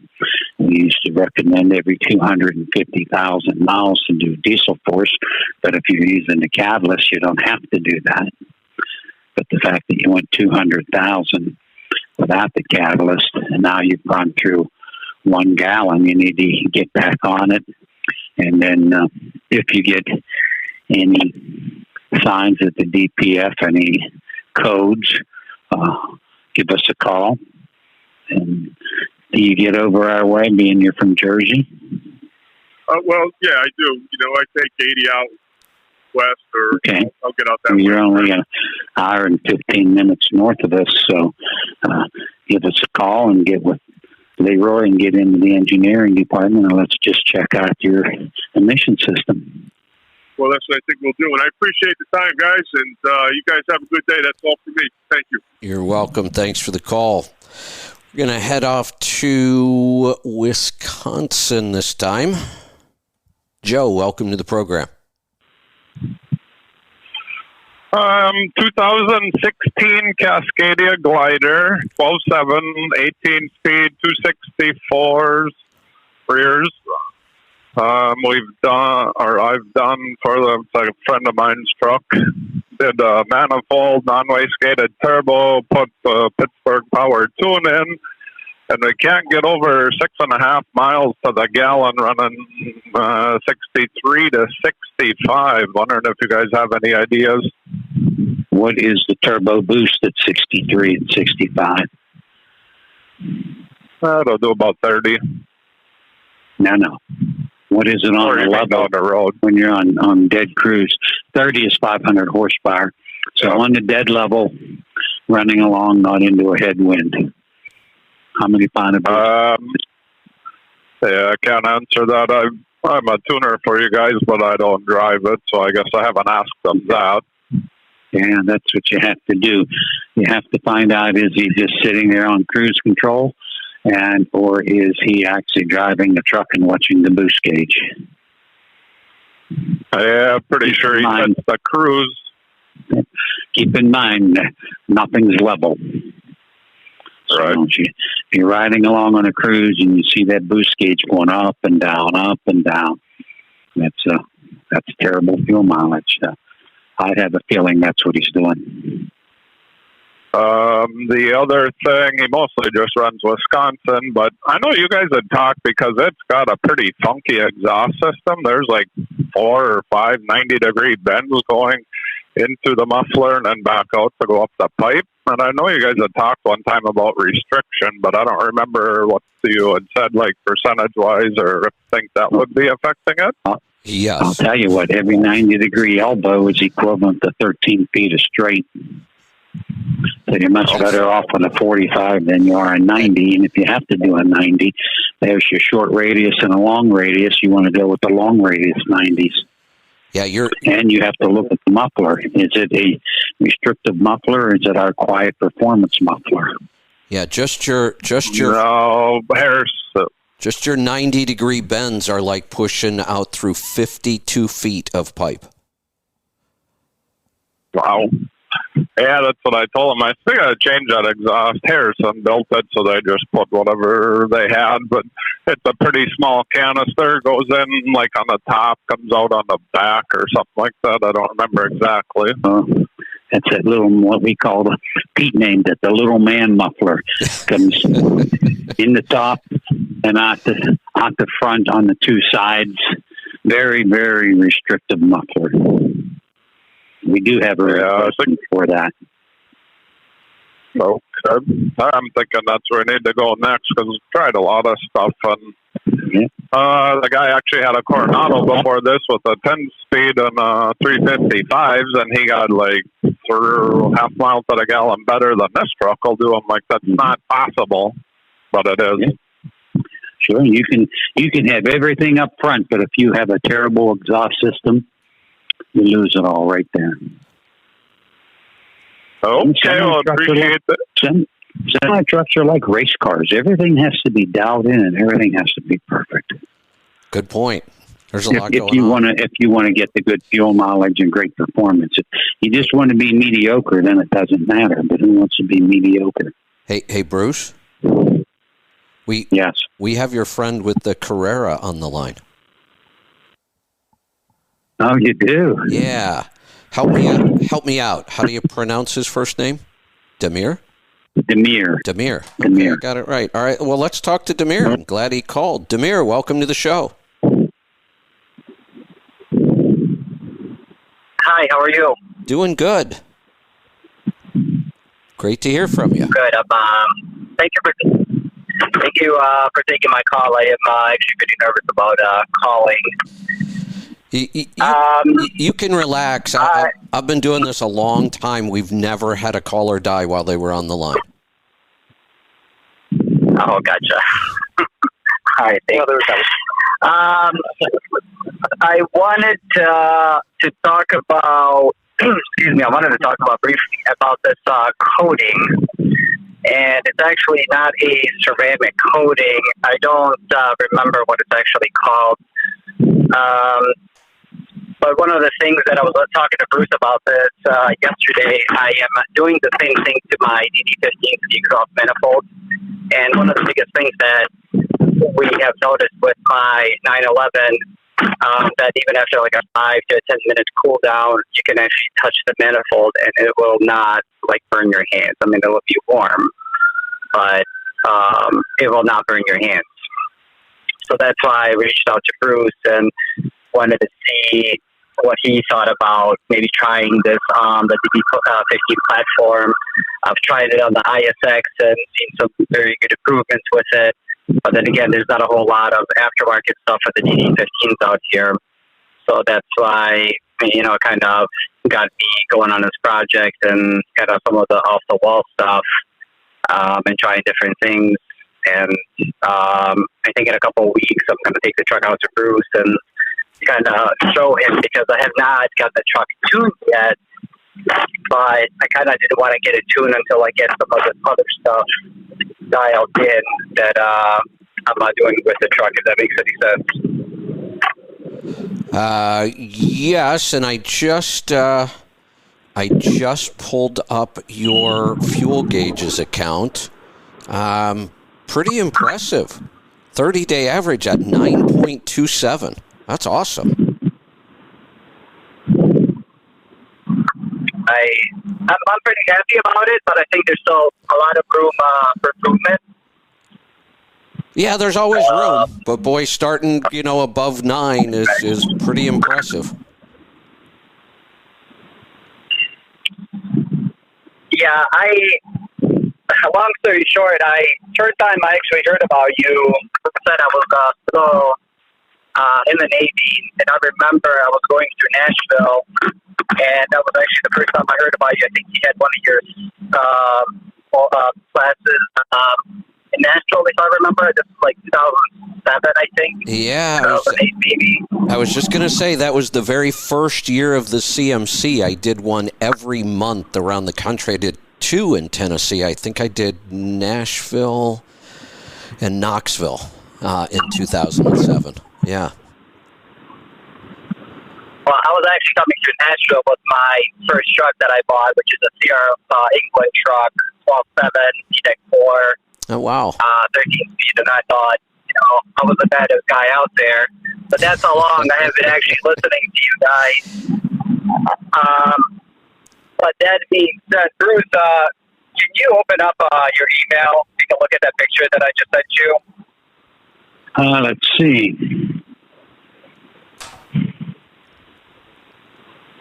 We used to recommend every 250,000 miles to do diesel force, but if you're using the catalyst, you don't have to do that. But the fact that you went 200,000 without the catalyst, and now you've gone through 1 gallon, you need to get back on it. And then if you get any signs at the DPF, any codes, give us a call. And do you get over our way, being you're from Jersey? Well, yeah, I do. I take 80 out west, or okay. I'll get out that way. You're only an hour and 15 minutes north of us, so give us a call and get with Leroy and get into the engineering department, and let's just check out your emission system. Well, that's what I think we'll do. And I appreciate the time, guys, and you guys have a good day. That's all for me. Thank you. You're welcome. Thanks for the call. We're going to head off to Wisconsin this time. Joe, welcome to the program. 2016 Cascadia Glider, 12.7, 18-speed, 264s, rears. I've done for a friend of mine's truck. Did a manifold, non-wastegated turbo, put the Pittsburgh Power tune in, and we can't get over 6.5 miles to the gallon running 63 to 65. Wondering if you guys have any ideas. What is the turbo boost at 63 and 65? It'll do about 30. No. What is it on the level down the road when you're on dead cruise? 30 is 500 horsepower. So on the dead level, running along, not into a headwind. How many final boosts? I can't answer that. I'm a tuner for you guys, but I don't drive it, so I guess I haven't asked them that. Yeah, that's what you have to do. You have to find out, is he just sitting there on cruise control, or is he actually driving the truck and watching the boost gauge? Yeah, pretty sure he sets the cruise. Keep in mind, nothing's level. Right. So if you're riding along on a cruise and you see that boost gauge going up and down, that's terrible fuel mileage. I have a feeling that's what he's doing. The other thing, he mostly just runs Wisconsin, but I know you guys had talked because it's got a pretty funky exhaust system. There's like 4 or 5 90-degree bends going into the muffler and then back out to go up the pipe. And I know you guys had talked one time about restriction, but I don't remember what you had said, like percentage-wise, or if you think that would be affecting it. Yes. I'll tell you what, every 90-degree elbow is equivalent to 13 feet of straight. So you're much better off on a 45 than you are a 90. And if you have to do a 90, there's your short radius and a long radius. You want to go with the long radius 90s. Yeah, and you have to look at the muffler. Is it a restrictive muffler, or is it our quiet performance muffler? Yeah, just your 90-degree bends are like pushing out through 52 feet of pipe. Wow. Yeah, that's what I told them. I think I changed that exhaust. Harrison built it, so they just put whatever they had. But it's a pretty small canister. Goes in like on the top, comes out on the back or something like that. I don't remember exactly. That's that little, what we call, Pete named it, the little man muffler. Comes in the top and out the front on the two sides. Very, very restrictive muffler. We do have a request for that. So I'm thinking that's where we need to go next because we've tried a lot of stuff. And the guy actually had a Coronado before this with a 10-speed and 355s, and he got like 4.5 miles to the gallon better than this truck will do. I'm like, that's not possible, but it is. Yeah. Sure, you can have everything up front, but if you have a terrible exhaust system, you lose it all right there. Okay, well, appreciate that. Semi trucks are like race cars. Everything has to be dialed in, and everything has to be perfect. Good point. There's a lot going on. If you want to get the good fuel mileage and great performance, if you just want to be mediocre, then it doesn't matter. But who wants to be mediocre? Hey, Bruce. Yes. We have your friend with the Carrera on the line. Oh, you do? Yeah. Help me out. How do you pronounce his first name? Damir? Damir. Okay, I got it right. All right. Well, let's talk to Damir. I'm glad he called. Damir, welcome to the show. Hi, how are you? Doing good. Great to hear from you. Good. Thank you for taking my call. I am actually pretty nervous about calling. You can relax. I've been doing this a long time. We've never had a caller die while they were on the line. Oh, gotcha. All right. I wanted to talk about. Excuse me. I wanted to talk about briefly about this coating, and it's actually not a ceramic coating. I don't remember what it's actually called. But one of the things that I was talking to Bruce about this yesterday, I am doing the same thing to my DD15 the exhaust manifold. And one of the biggest things that we have noticed with my 911, that even after like a 5 to 10 minutes cool down, you can actually touch the manifold and it will not like burn your hands. I mean, it will be warm, but it will not burn your hands. So that's why I reached out to Bruce and wanted to see what he thought about maybe trying this on the DD15 platform. I've tried it on the ISX and seen some very good improvements with it. But then again, there's not a whole lot of aftermarket stuff for the DD15s out here. So that's why, it kind of got me going on this project and kind of some of the off-the-wall stuff and trying different things. And I think in a couple of weeks, I'm going to take the truck out to Bruce and kind of show him, because I have not got the truck tuned yet, but I kind of didn't want to get it tuned until I get some of the other stuff dialed in that I'm not doing with the truck, if that makes any sense. Yes, and I just pulled up your fuel gauges account. Pretty impressive. 30-day average at 9.27. That's awesome. I'm pretty happy about it, but I think there's still a lot of room for improvement. Yeah, there's always room, but boy, starting above 9 is pretty impressive. Yeah, long story short, first time I actually heard about you, said I was still in the Navy, and I remember I was going through Nashville, and that was actually the first time I heard about you. I think you had one of your classes in Nashville, if I remember. This was like 2007, I think. Yeah. 2008, maybe. I was just going to say, that was the very first year of the CMC. I did one every month around the country. I did 2 in Tennessee. I think I did Nashville and Knoxville in 2007. Yeah. Well, I was actually coming through Nashville with my first truck that I bought, which is a Sierra England truck, 12.7, deck 4. Oh, wow. 13 speed, and I thought, I was the baddest guy out there. But that's how long I have been actually listening to you guys. But that being said, Bruce, can you open up your email? You can look at that picture that I just sent you. Let's see.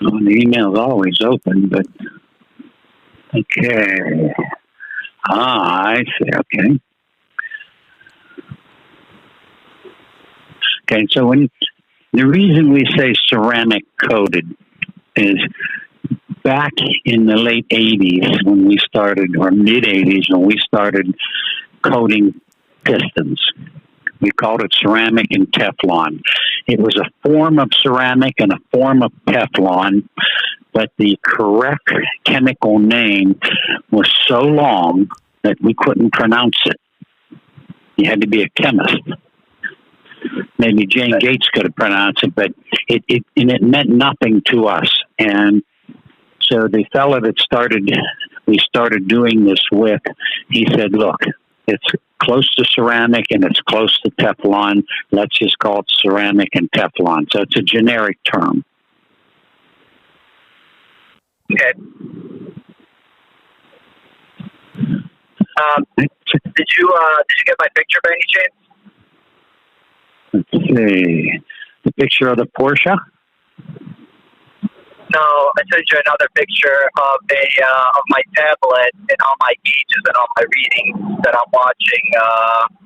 Well, the email's always open, but okay. I see. Okay. Okay. So when the reason we say ceramic coated is back in the late 80s when we started, or mid 80s when we started coating pistons. We called it ceramic and Teflon. It was a form of ceramic and a form of Teflon, but the correct chemical name was so long that we couldn't pronounce it. You had to be a chemist. Maybe Jane Gates could have pronounced it, but it meant nothing to us. And so the fellow that we started doing this with, he said, look, it's close to ceramic and it's close to Teflon. Let's just call it ceramic and Teflon. So it's a generic term. Okay. Did you get my picture by any chance? Let's see. The picture of the Porsche? No, I sent you another picture of of my tablet and all my gauges and all my readings that I'm watching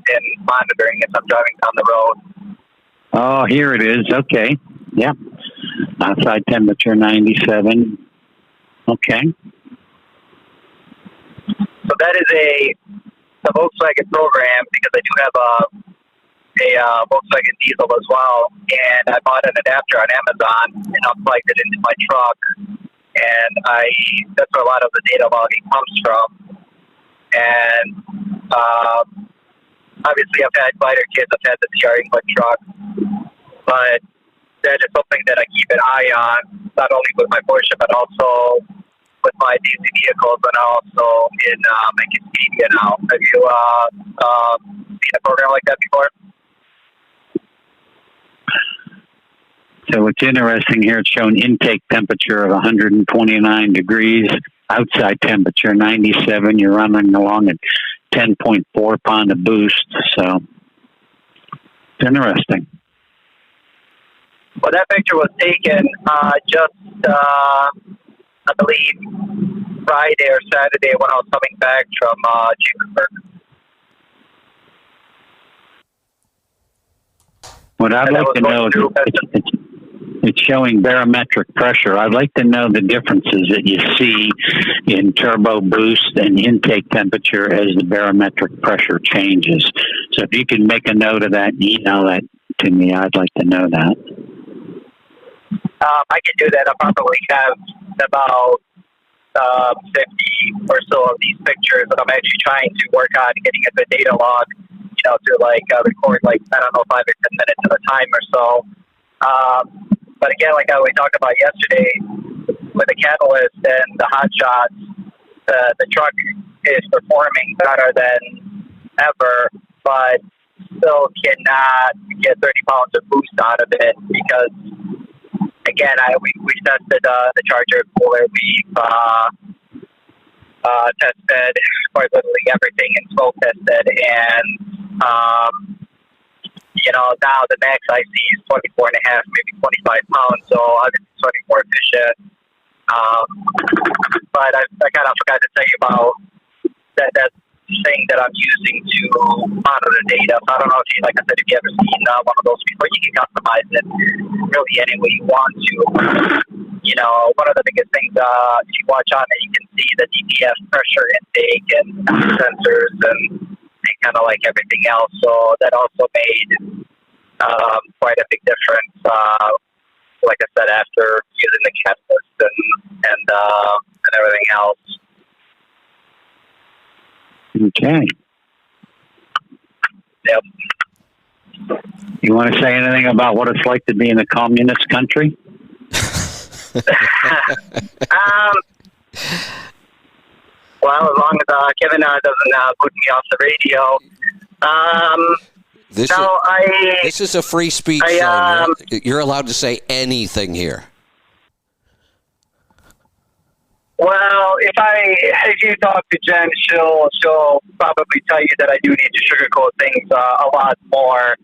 and monitoring as I'm driving down the road. Oh, here it is. Okay. Yep. Outside temperature 97. Okay. So that is the Volkswagen program, because I do have a Volkswagen diesel as well, and I bought an adapter on Amazon and I plugged it into my truck, and that's where a lot of the data logging comes from. And obviously I've had fighter kits, I've had the TR England truck, but that is something that I keep an eye on, not only with my Porsche but also with my DC vehicles and also in my Cascadia now. Have you seen a program like that before? So what's interesting here, it's showing intake temperature of 129 degrees, outside temperature 97. You're running along at 10.4 pound of boost. So it's interesting. Well, that picture was taken I believe, Friday or Saturday when I was coming back from Chambersburg. What I'd like to know is it's showing barometric pressure. I'd like to know the differences that you see in turbo boost and intake temperature as the barometric pressure changes. So if you can make a note of that and email that to me, I'd like to know that. I can do that. I probably have about 50 or so of these pictures that I'm actually trying to work on getting a good data log, to record 5 or 10 minutes at a time or so. But again, like we talked about yesterday, with the catalyst and the hot shots, the truck is performing better than ever, but still cannot get 30 pounds of boost out of it because, again, we tested the Charger cooler. We've tested quite literally everything and smoke tested, and now the max I see is 24 and a half, maybe 25 pounds. So obviously it's running more efficient. But I kind of forgot to tell you about that thing that I'm using to monitor data. So I don't know if you, like I said, if you ever seen one of those before, you can customize it really any way you want to. One of the biggest things, if you watch on it, you can see the DPF pressure intake and sensors and kind of like everything else. So that also made quite a big difference. Like I said, after using the catalyst and everything else. Okay. Yep. You want to say anything about what it's like to be in a communist country? Well, as long as Kevin doesn't put me off the radio. This is a free speech zone. You're allowed to say anything here. Well, if you talk to Jen, she'll probably tell you that I do need to sugarcoat things a lot more.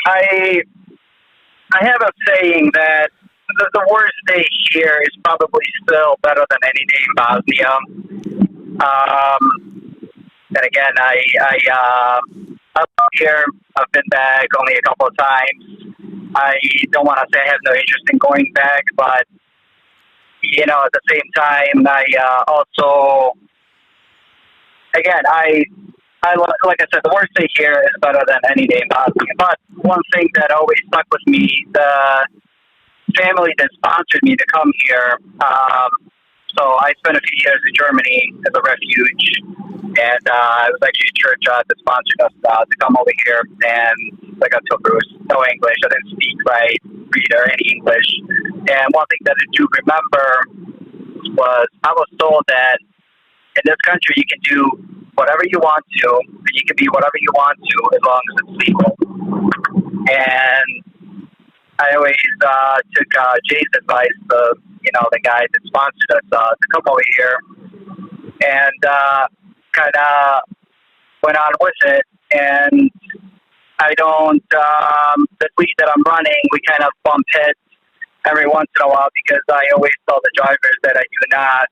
I have a saying that the worst day here is probably still better than any day in Bosnia. And again, I'm here. I've been back only a couple of times. I don't want to say I have no interest in going back, but you know, at the same time, I also, again, I like I said, the worst day here is better than any day in Bosnia. But one thing that always stuck with me, the family that sponsored me to come here. So I spent a few years in Germany as a refuge, and it was actually a church that sponsored us to come over here. And like I told Bruce, no English. I didn't speak, read or any English. And one thing that I do remember was I was told that in this country you can do whatever you want to, and you can be whatever you want to as long as it's legal. And I always took Jay's advice, the guy that sponsored us to come over here, and kind of went on with it. And I don't, the week that I'm running, we kind of bump heads every once in a while because I always tell the drivers that I do not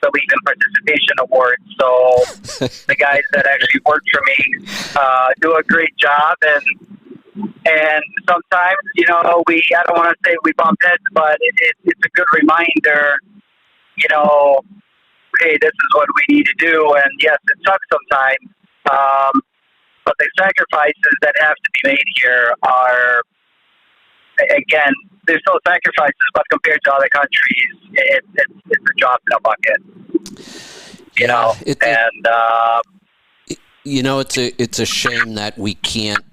believe in participation awards. So the guys that actually work for me do a great job, and sometimes, I don't want to say we bump heads, but it's a good reminder, hey, this is what we need to do. And yes, it sucks sometimes, but the sacrifices that have to be made here are, again, there's still sacrifices, but compared to other countries, it's a drop in a bucket. It's a shame that we can't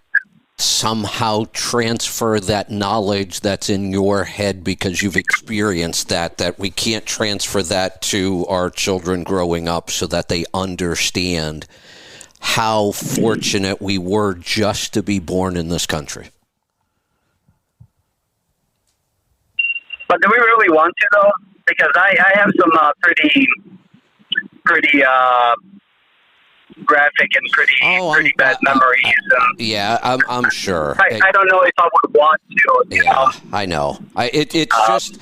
somehow transfer that knowledge that's in your head because you've experienced that we can't transfer that to our children growing up so that they understand how fortunate we were just to be born in this country. But do we really want to, though? Because I have some pretty graphic and pretty bad memories. Yeah, I'm sure. I don't know if I would want to. Yeah, I know. It's just,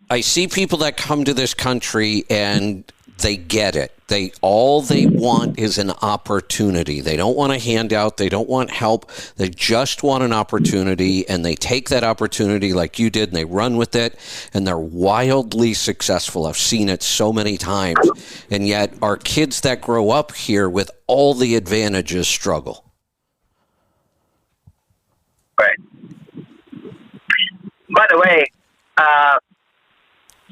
I see people that come to this country and they get it. All they want is an opportunity. They don't want a handout. They don't want help. They just want an opportunity, and they take that opportunity like you did, and they run with it, and they're wildly successful. I've seen it so many times, and yet our kids that grow up here with all the advantages struggle. Right. By the way,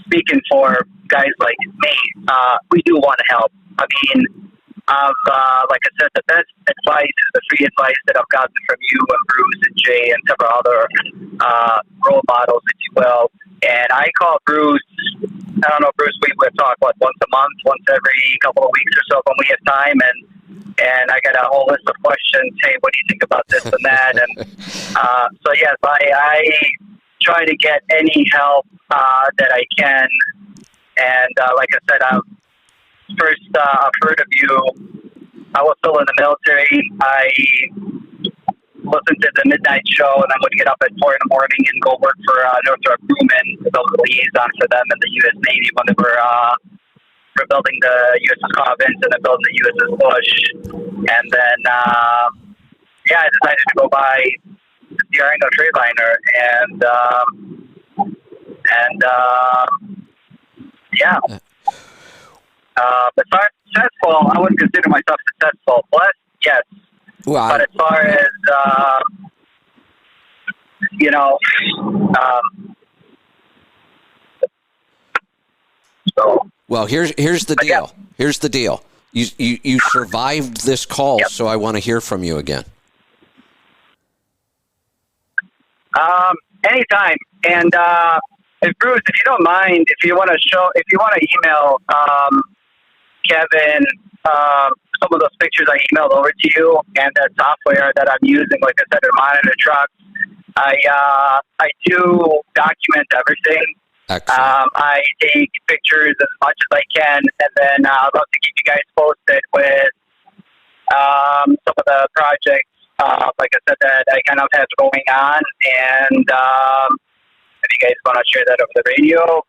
speaking for guys like me, we do want to help. I mean, like I said, the best advice is the free advice that I've gotten from you and Bruce and Jay and several other role models, if you will. And I call Bruce, I don't know, Bruce, we would talk, once a month, once every couple of weeks or so when we have time. And I got a whole list of questions. Hey, what do you think about this and that? And so, yes, I try to get any help that I can. And like I said, I've heard of you. I was still in the military. I listened to the midnight show, and I would get up at 4 a.m. and go work for Northrop Grumman, the liaison for them in the U.S. Navy when they were building the USS Collins and then building the USS Bush. And then, I decided to go by the Sierra Trailiner, as far as successful, I wouldn't consider myself successful. Blessed, yes. Well, but as far as, Well, here's the deal. Yeah. Here's the deal. You survived this call, Yep. So I want to hear from you again. Anytime. And if Bruce, if you don't mind, if you want to email Kevin some of those pictures I emailed over to you and that software that I'm using, like I said, to monitor trucks, I do document everything. I take pictures as much as I can, and then I'd love to keep you guys posted with some of the projects, like I said, that I kind of have going on. And if you guys want to share that over the radio,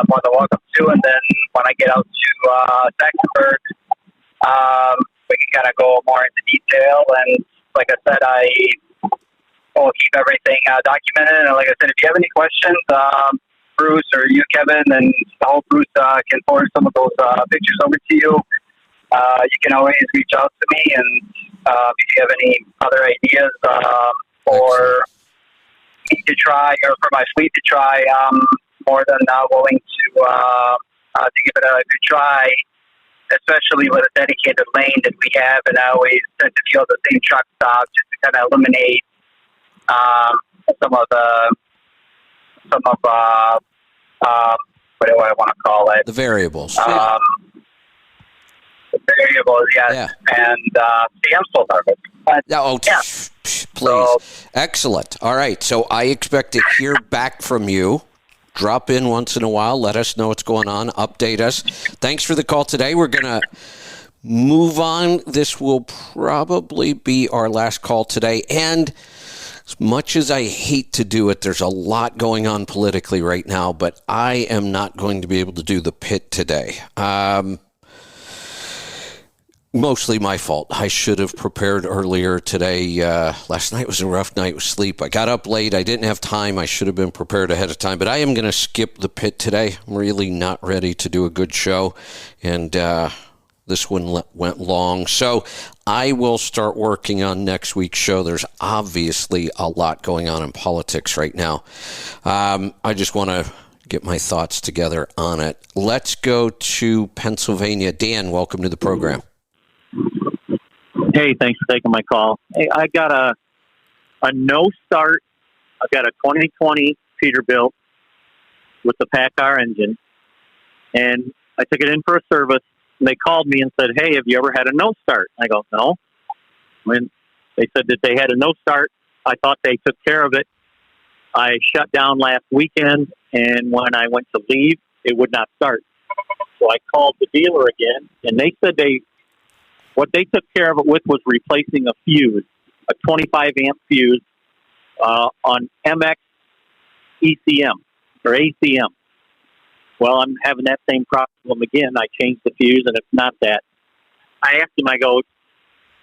more than welcome to. And then when I get out to Saxonburg, we can kind of go more into detail. And like I said, I will keep everything documented. And like I said, if you have any questions, Bruce or you, Kevin, and the whole Bruce can forward some of those pictures over to you. You can always reach out to me, and if you have any other ideas for me to try or for my fleet to try, I'm more than willing to give it a good try, especially with a dedicated lane that we have. And I always tend to feel the same truck stop just to kind of eliminate some of what do I want to call it? The variables. Variables, yes. Yeah. And I'm still nervous. Please. So, excellent. All right. So I expect to hear back from you. Drop in once in a while. Let us know what's going on. Update us. Thanks for the call today. We're going to move on. This will probably be our last call today. And as much as I hate to do it, there's a lot going on politically right now, but I am not going to be able to do the pit today. Mostly my fault. I should have prepared earlier today. Last night was a rough night with sleep. I got up late. I didn't have time. I should have been prepared ahead of time, but I am going to skip the pit today. I'm really not ready to do a good show, and this one went long. So I will start working on next week's show. There's obviously a lot going on in politics right now. I just want to get my thoughts together on it. Let's go to Pennsylvania. Dan, welcome to the program. Hey, thanks for taking my call. Hey, I got a no start. I've got a 2020 Peterbilt with the PACCAR engine, and I took it in for a service. And they called me and said, "Hey, have you ever had a no start?" I go, "No." When they said that they had a no start, I thought they took care of it. I shut down last weekend, and when I went to leave, it would not start. So I called the dealer again, and they said what they took care of it with was replacing a fuse, a 25 amp fuse on MX ECM or ACM. Well, I'm having that same problem again. I changed the fuse, and it's not that. I asked him, I go,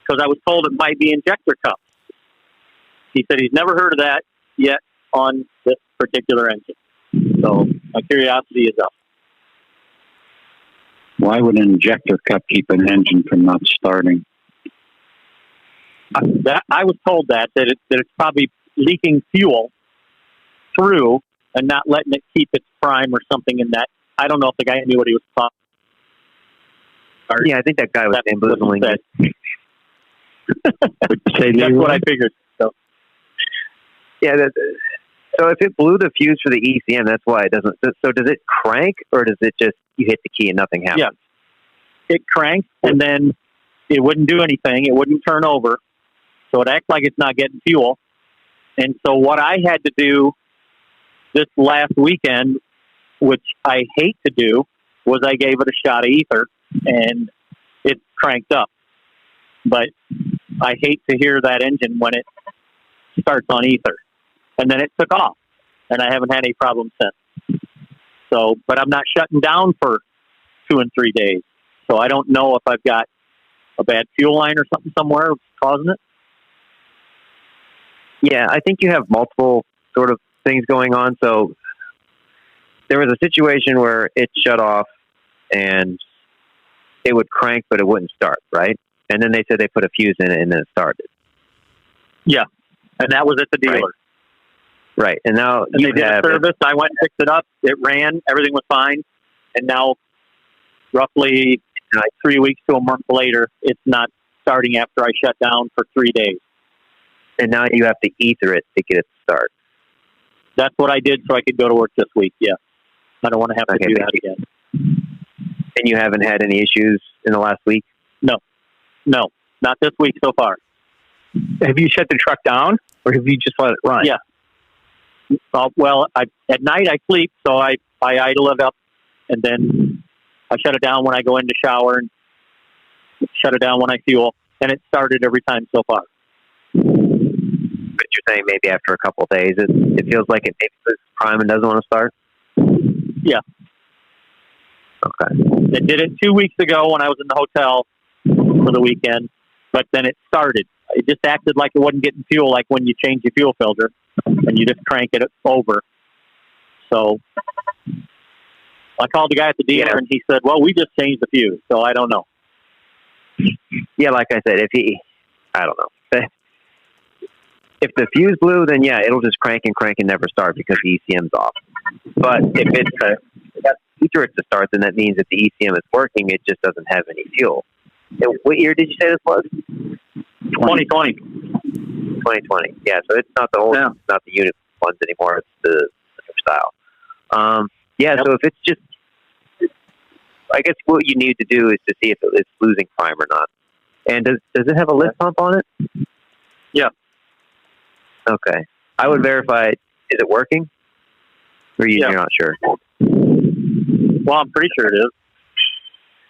because I was told it might be injector cups. He said he's never heard of that yet on this particular engine. So my curiosity is up. Why would an injector cup keep an engine from not starting? I was told that it's probably leaking fuel through and not letting it keep its prime or something in that. I don't know if the guy knew what he was talking about. Yeah, I think that guy was bamboozling it. That's what I figured. So. Yeah, so if it blew the fuse for the ECM, that's why it doesn't. So does it crank, or does it just you hit the key and nothing happens? Yeah, it cranks and then it wouldn't do anything. It wouldn't turn over, so it acts like it's not getting fuel. And so what I had to do this last weekend, which I hate to do, was I gave it a shot of ether, and it cranked up. But I hate to hear that engine when it starts on ether. And then it took off, and I haven't had any problems since. So, but I'm not shutting down for 2 and 3 days. So I don't know if I've got a bad fuel line or something somewhere causing it. Yeah, I think you have multiple sort of things going on. So there was a situation where it shut off and it would crank, but it wouldn't start, right? And then they said they put a fuse in it and then it started. Yeah, and that was at the dealer. Right. And now they did a service. I went and picked it up. It ran. Everything was fine. And now, roughly 3 weeks to a month later, it's not starting after I shut down for 3 days. And now you have to ether it to get it to start. That's what I did so I could go to work this week. Yeah. I don't want to have to do that again. And you haven't had any issues in the last week? No, not this week so far. Have you shut the truck down, or have you just let it run? Yeah. Well, at night I sleep, so I idle it up, and then I shut it down when I go in to shower, and shut it down when I fuel, and it started every time so far. But you're saying maybe after a couple of days, it feels like it maybe loses prime and doesn't want to start? Yeah. Okay. It did it 2 weeks ago when I was in the hotel for the weekend, but then it started. It just acted like it wasn't getting fuel, like when you change your fuel filter and you just crank it over. So I called the guy at the dealer and he said, well, we just changed the fuse, so I don't know. Yeah, like I said, I don't know. If the fuse blew, then yeah, it'll just crank and never start because the ECM's off. But if it's got ether to start, then that means that the ECM is working, it just doesn't have any fuel. And what year did you say this was? 2020. 2020. Yeah, so it's not the old, it's not the unit ones anymore. It's the new style. So if it's just, I guess what you need to do is to see if it's losing prime or not. And does it have a lift pump on it? Yeah. Okay. I would verify. Is it working? Or you're not sure? Well, I'm pretty sure it is.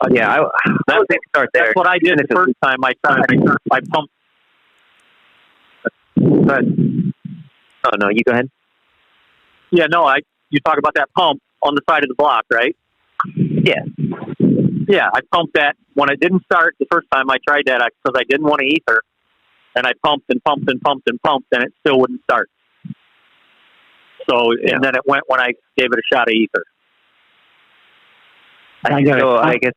I would think start there. That's what I did the first time I tried. I pumped. But, oh, no, you go ahead. Yeah, no, you talk about that pump on the side of the block, right? Yeah. Yeah, I pumped that. When it didn't start the first time I tried that, because I didn't want to ether, and I pumped and pumped and pumped and pumped, and it still wouldn't start. So, and then it went when I gave it a shot of ether. I guess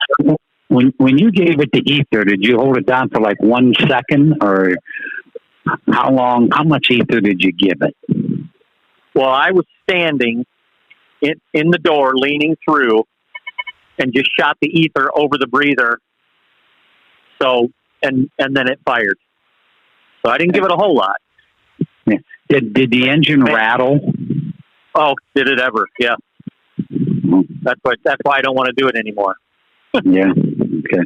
when you gave it the ether, did you hold it down for like 1 second, or how long? How much ether did you give it? Well, I was standing in the door, leaning through, and just shot the ether over the breather. So, and then it fired. So I didn't give it a whole lot. Yeah. Did the engine rattle? Oh, did it ever? Yeah. That's why I don't want to do it anymore. Yeah. Okay.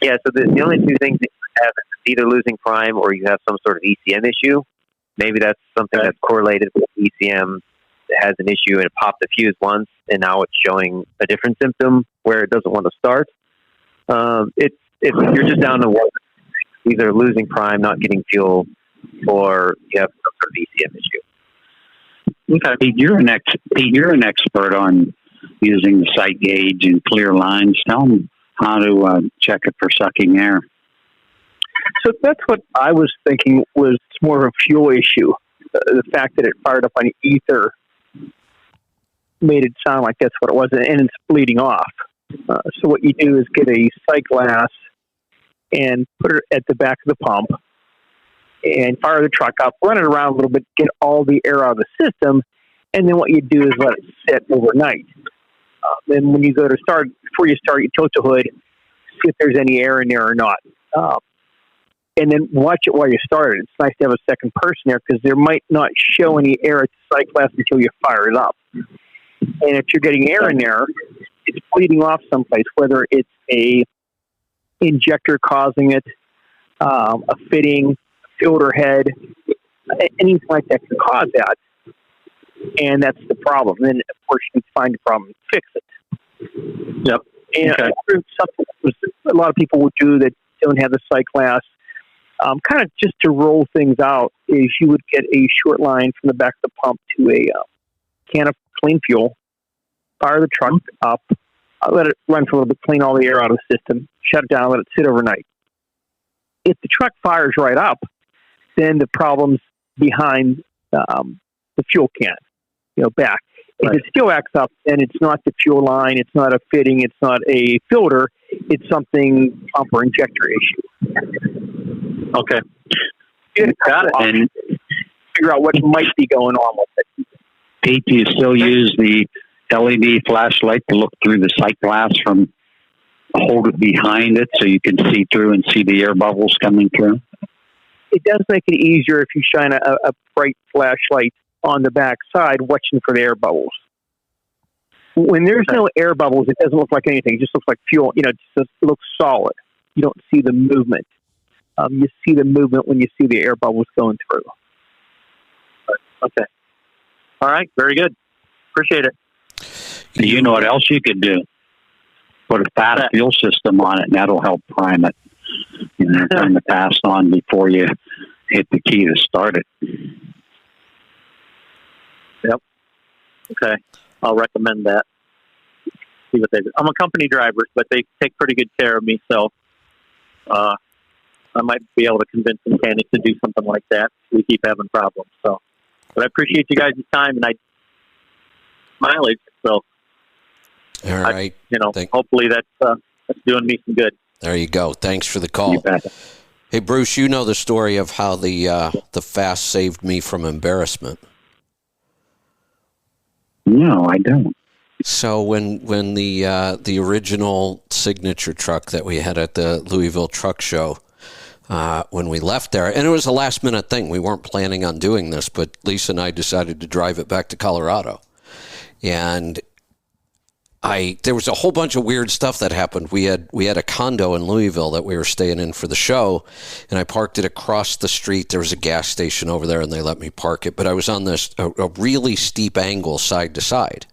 Yeah. So the only two things that you have is either losing prime or you have some sort of ECM issue. Maybe that's something that's correlated with ECM that has an issue and it popped the fuse once, and now it's showing a different symptom where it doesn't want to start. If you're just down to one, either losing prime, not getting fuel, or you have some sort of ECM issue. Okay, Pete, you're an expert on using the sight gauge and clear lines. Tell them how to check it for sucking air. So that's what I was thinking was more of a fuel issue. The fact that it fired up on ether made it sound like that's what it was, and it's bleeding off. So what you do is get a sight glass and put it at the back of the pump and fire the truck up, run it around a little bit, get all the air out of the system, and then what you do is let it sit overnight. Then when you go to start, before you start, you tilt the hood, see if there's any air in there or not. And then watch it while you start it. It's nice to have a second person there because there might not show any air at the sight glass until you fire it up. And if you're getting air in there, it's bleeding off someplace, whether it's a injector causing it, a fitting, filter head, anything like that can cause that. And that's the problem. Then, of course, you can find the problem and fix it. Yep. And something a lot of people would do that don't have the sight glass, kind of just to roll things out, is you would get a short line from the back of the pump to a can of clean fuel, fire the truck up, let it run for a little bit, clean all the air out of the system, shut it down, let it sit overnight. If the truck fires right up, then the problem's behind the fuel can, back. Right. If it still acts up, then it's not the fuel line, it's not a fitting, it's not a filter, it's something pump or injector issue. Okay. Got it. And figure out what might be going on with it. Pete, do you still use the LED flashlight to look through the sight glass hold it behind it so you can see through and see the air bubbles coming through? It does make it easier if you shine a bright flashlight on the back side watching for the air bubbles. When there's no air bubbles, it doesn't look like anything. It just looks like fuel. It just looks solid. You don't see the movement. You see the movement when you see the air bubbles going through. Okay. All right. Very good. Appreciate it. You know what else you could do? Put a fast fuel system on it, and that'll help prime it. Turn the pass on before you hit the key to start it. Yep. Okay. I'll recommend that. See what they do. I'm a company driver, but they take pretty good care of me, so I might be able to convince the mechanics to do something like that. We keep having problems. So, but I appreciate you guys' time and mileage. So, all right. Hopefully that's doing me some good. There you go. Thanks for the call. Hey, Bruce, you know the story of how the fast saved me from embarrassment. No, I don't. So when the original signature truck that we had at the Louisville Truck Show, when we left there, and it was a last minute thing. We weren't planning on doing this, but Lisa and I decided to drive it back to Colorado. And there was a whole bunch of weird stuff that happened. We had a condo in Louisville that we were staying in for the show, and I parked it across the street. There was a gas station over there, and they let me park it. But I was on this a really steep angle side to side.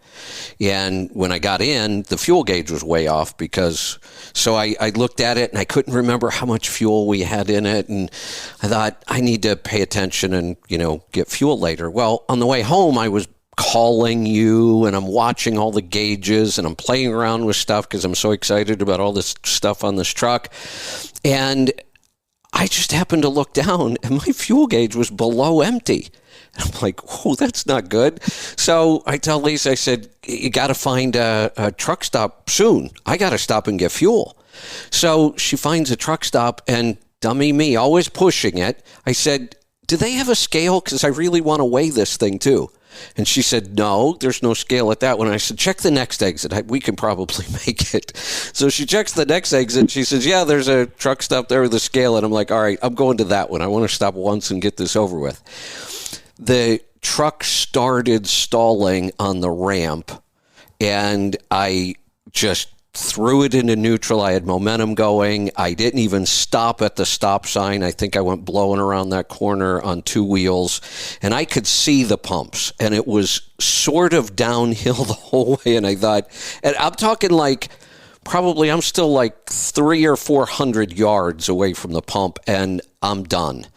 And when I got in, the fuel gauge was way off so I looked at it and I couldn't remember how much fuel we had in it. And I thought, I need to pay attention and, get fuel later. Well, on the way home, I was calling you and I'm watching all the gauges and I'm playing around with stuff because I'm so excited about all this stuff on this truck. And I just happened to look down and my fuel gauge was below empty. And I'm like, oh, that's not good. So I tell Lisa, I said, you got to find a truck stop soon. I got to stop and get fuel. So she finds a truck stop and dummy me, always pushing it. I said, do they have a scale? Because I really want to weigh this thing too. And she said, no, there's no scale at that one. I said, check the next exit. We can probably make it. So she checks the next exit. She says, yeah, there's a truck stop there with a scale. And I'm like, all right, I'm going to that one. I want to stop once and get this over with. The truck started stalling on the ramp, and I just threw it into neutral. I had momentum going. I didn't even stop at the stop sign. I think I went blowing around that corner on two wheels, and I could see the pumps, and it was sort of downhill the whole way. And I thought, and I'm talking like probably I'm still like 300 or 400 yards away from the pump, and I'm done.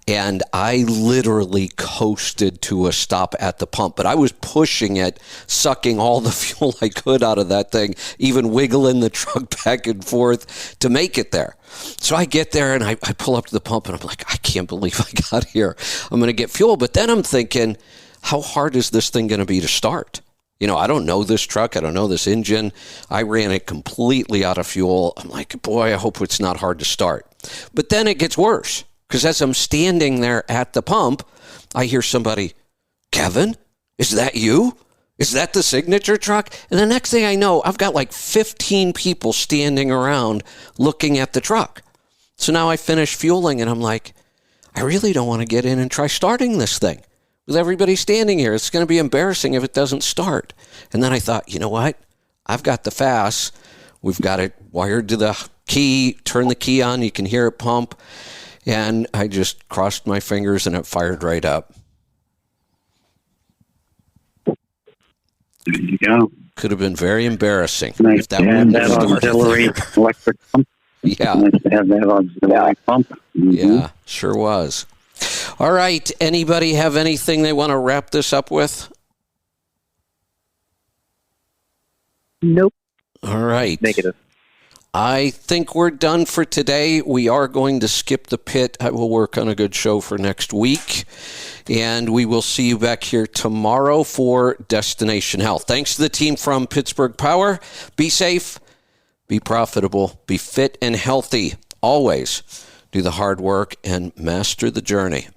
And I literally coasted to a stop at the pump. But I was pushing it, sucking all the fuel I could out of that thing, even wiggling the truck back and forth to make it there. So I get there and I pull up to the pump and I'm like, I can't believe I got here. I'm going to get fuel. But then I'm thinking, how hard is this thing going to be to start? I don't know this truck. I don't know this engine. I ran it completely out of fuel. I'm like, boy, I hope it's not hard to start. But then it gets worse. Because as I'm standing there at the pump, I hear somebody, Kevin, is that you? Is that the signature truck? And the next thing I know, I've got like 15 people standing around looking at the truck. So now I finish fueling and I'm like, I really don't want to get in and try starting this thing. With everybody standing here, it's going to be embarrassing if it doesn't start. And then I thought, you know what? I've got the FAS. We've got it wired to the key. Turn the key on. You can hear it pump. And I just crossed my fingers and it fired right up. There you go. Could have been very embarrassing nice if that to have that auxiliary electric pump. Yeah. Nice to have that auxiliary pump. Mm-hmm. Yeah, sure was. All right. Anybody have anything they want to wrap this up with? Nope. All right. Negative. I think we're done for today. We are going to skip the pit. I will work on a good show for next week. And we will see you back here tomorrow for Destination Health. Thanks to the team from Pittsburgh Power. Be safe, be profitable, be fit and healthy. Always do the hard work and master the journey.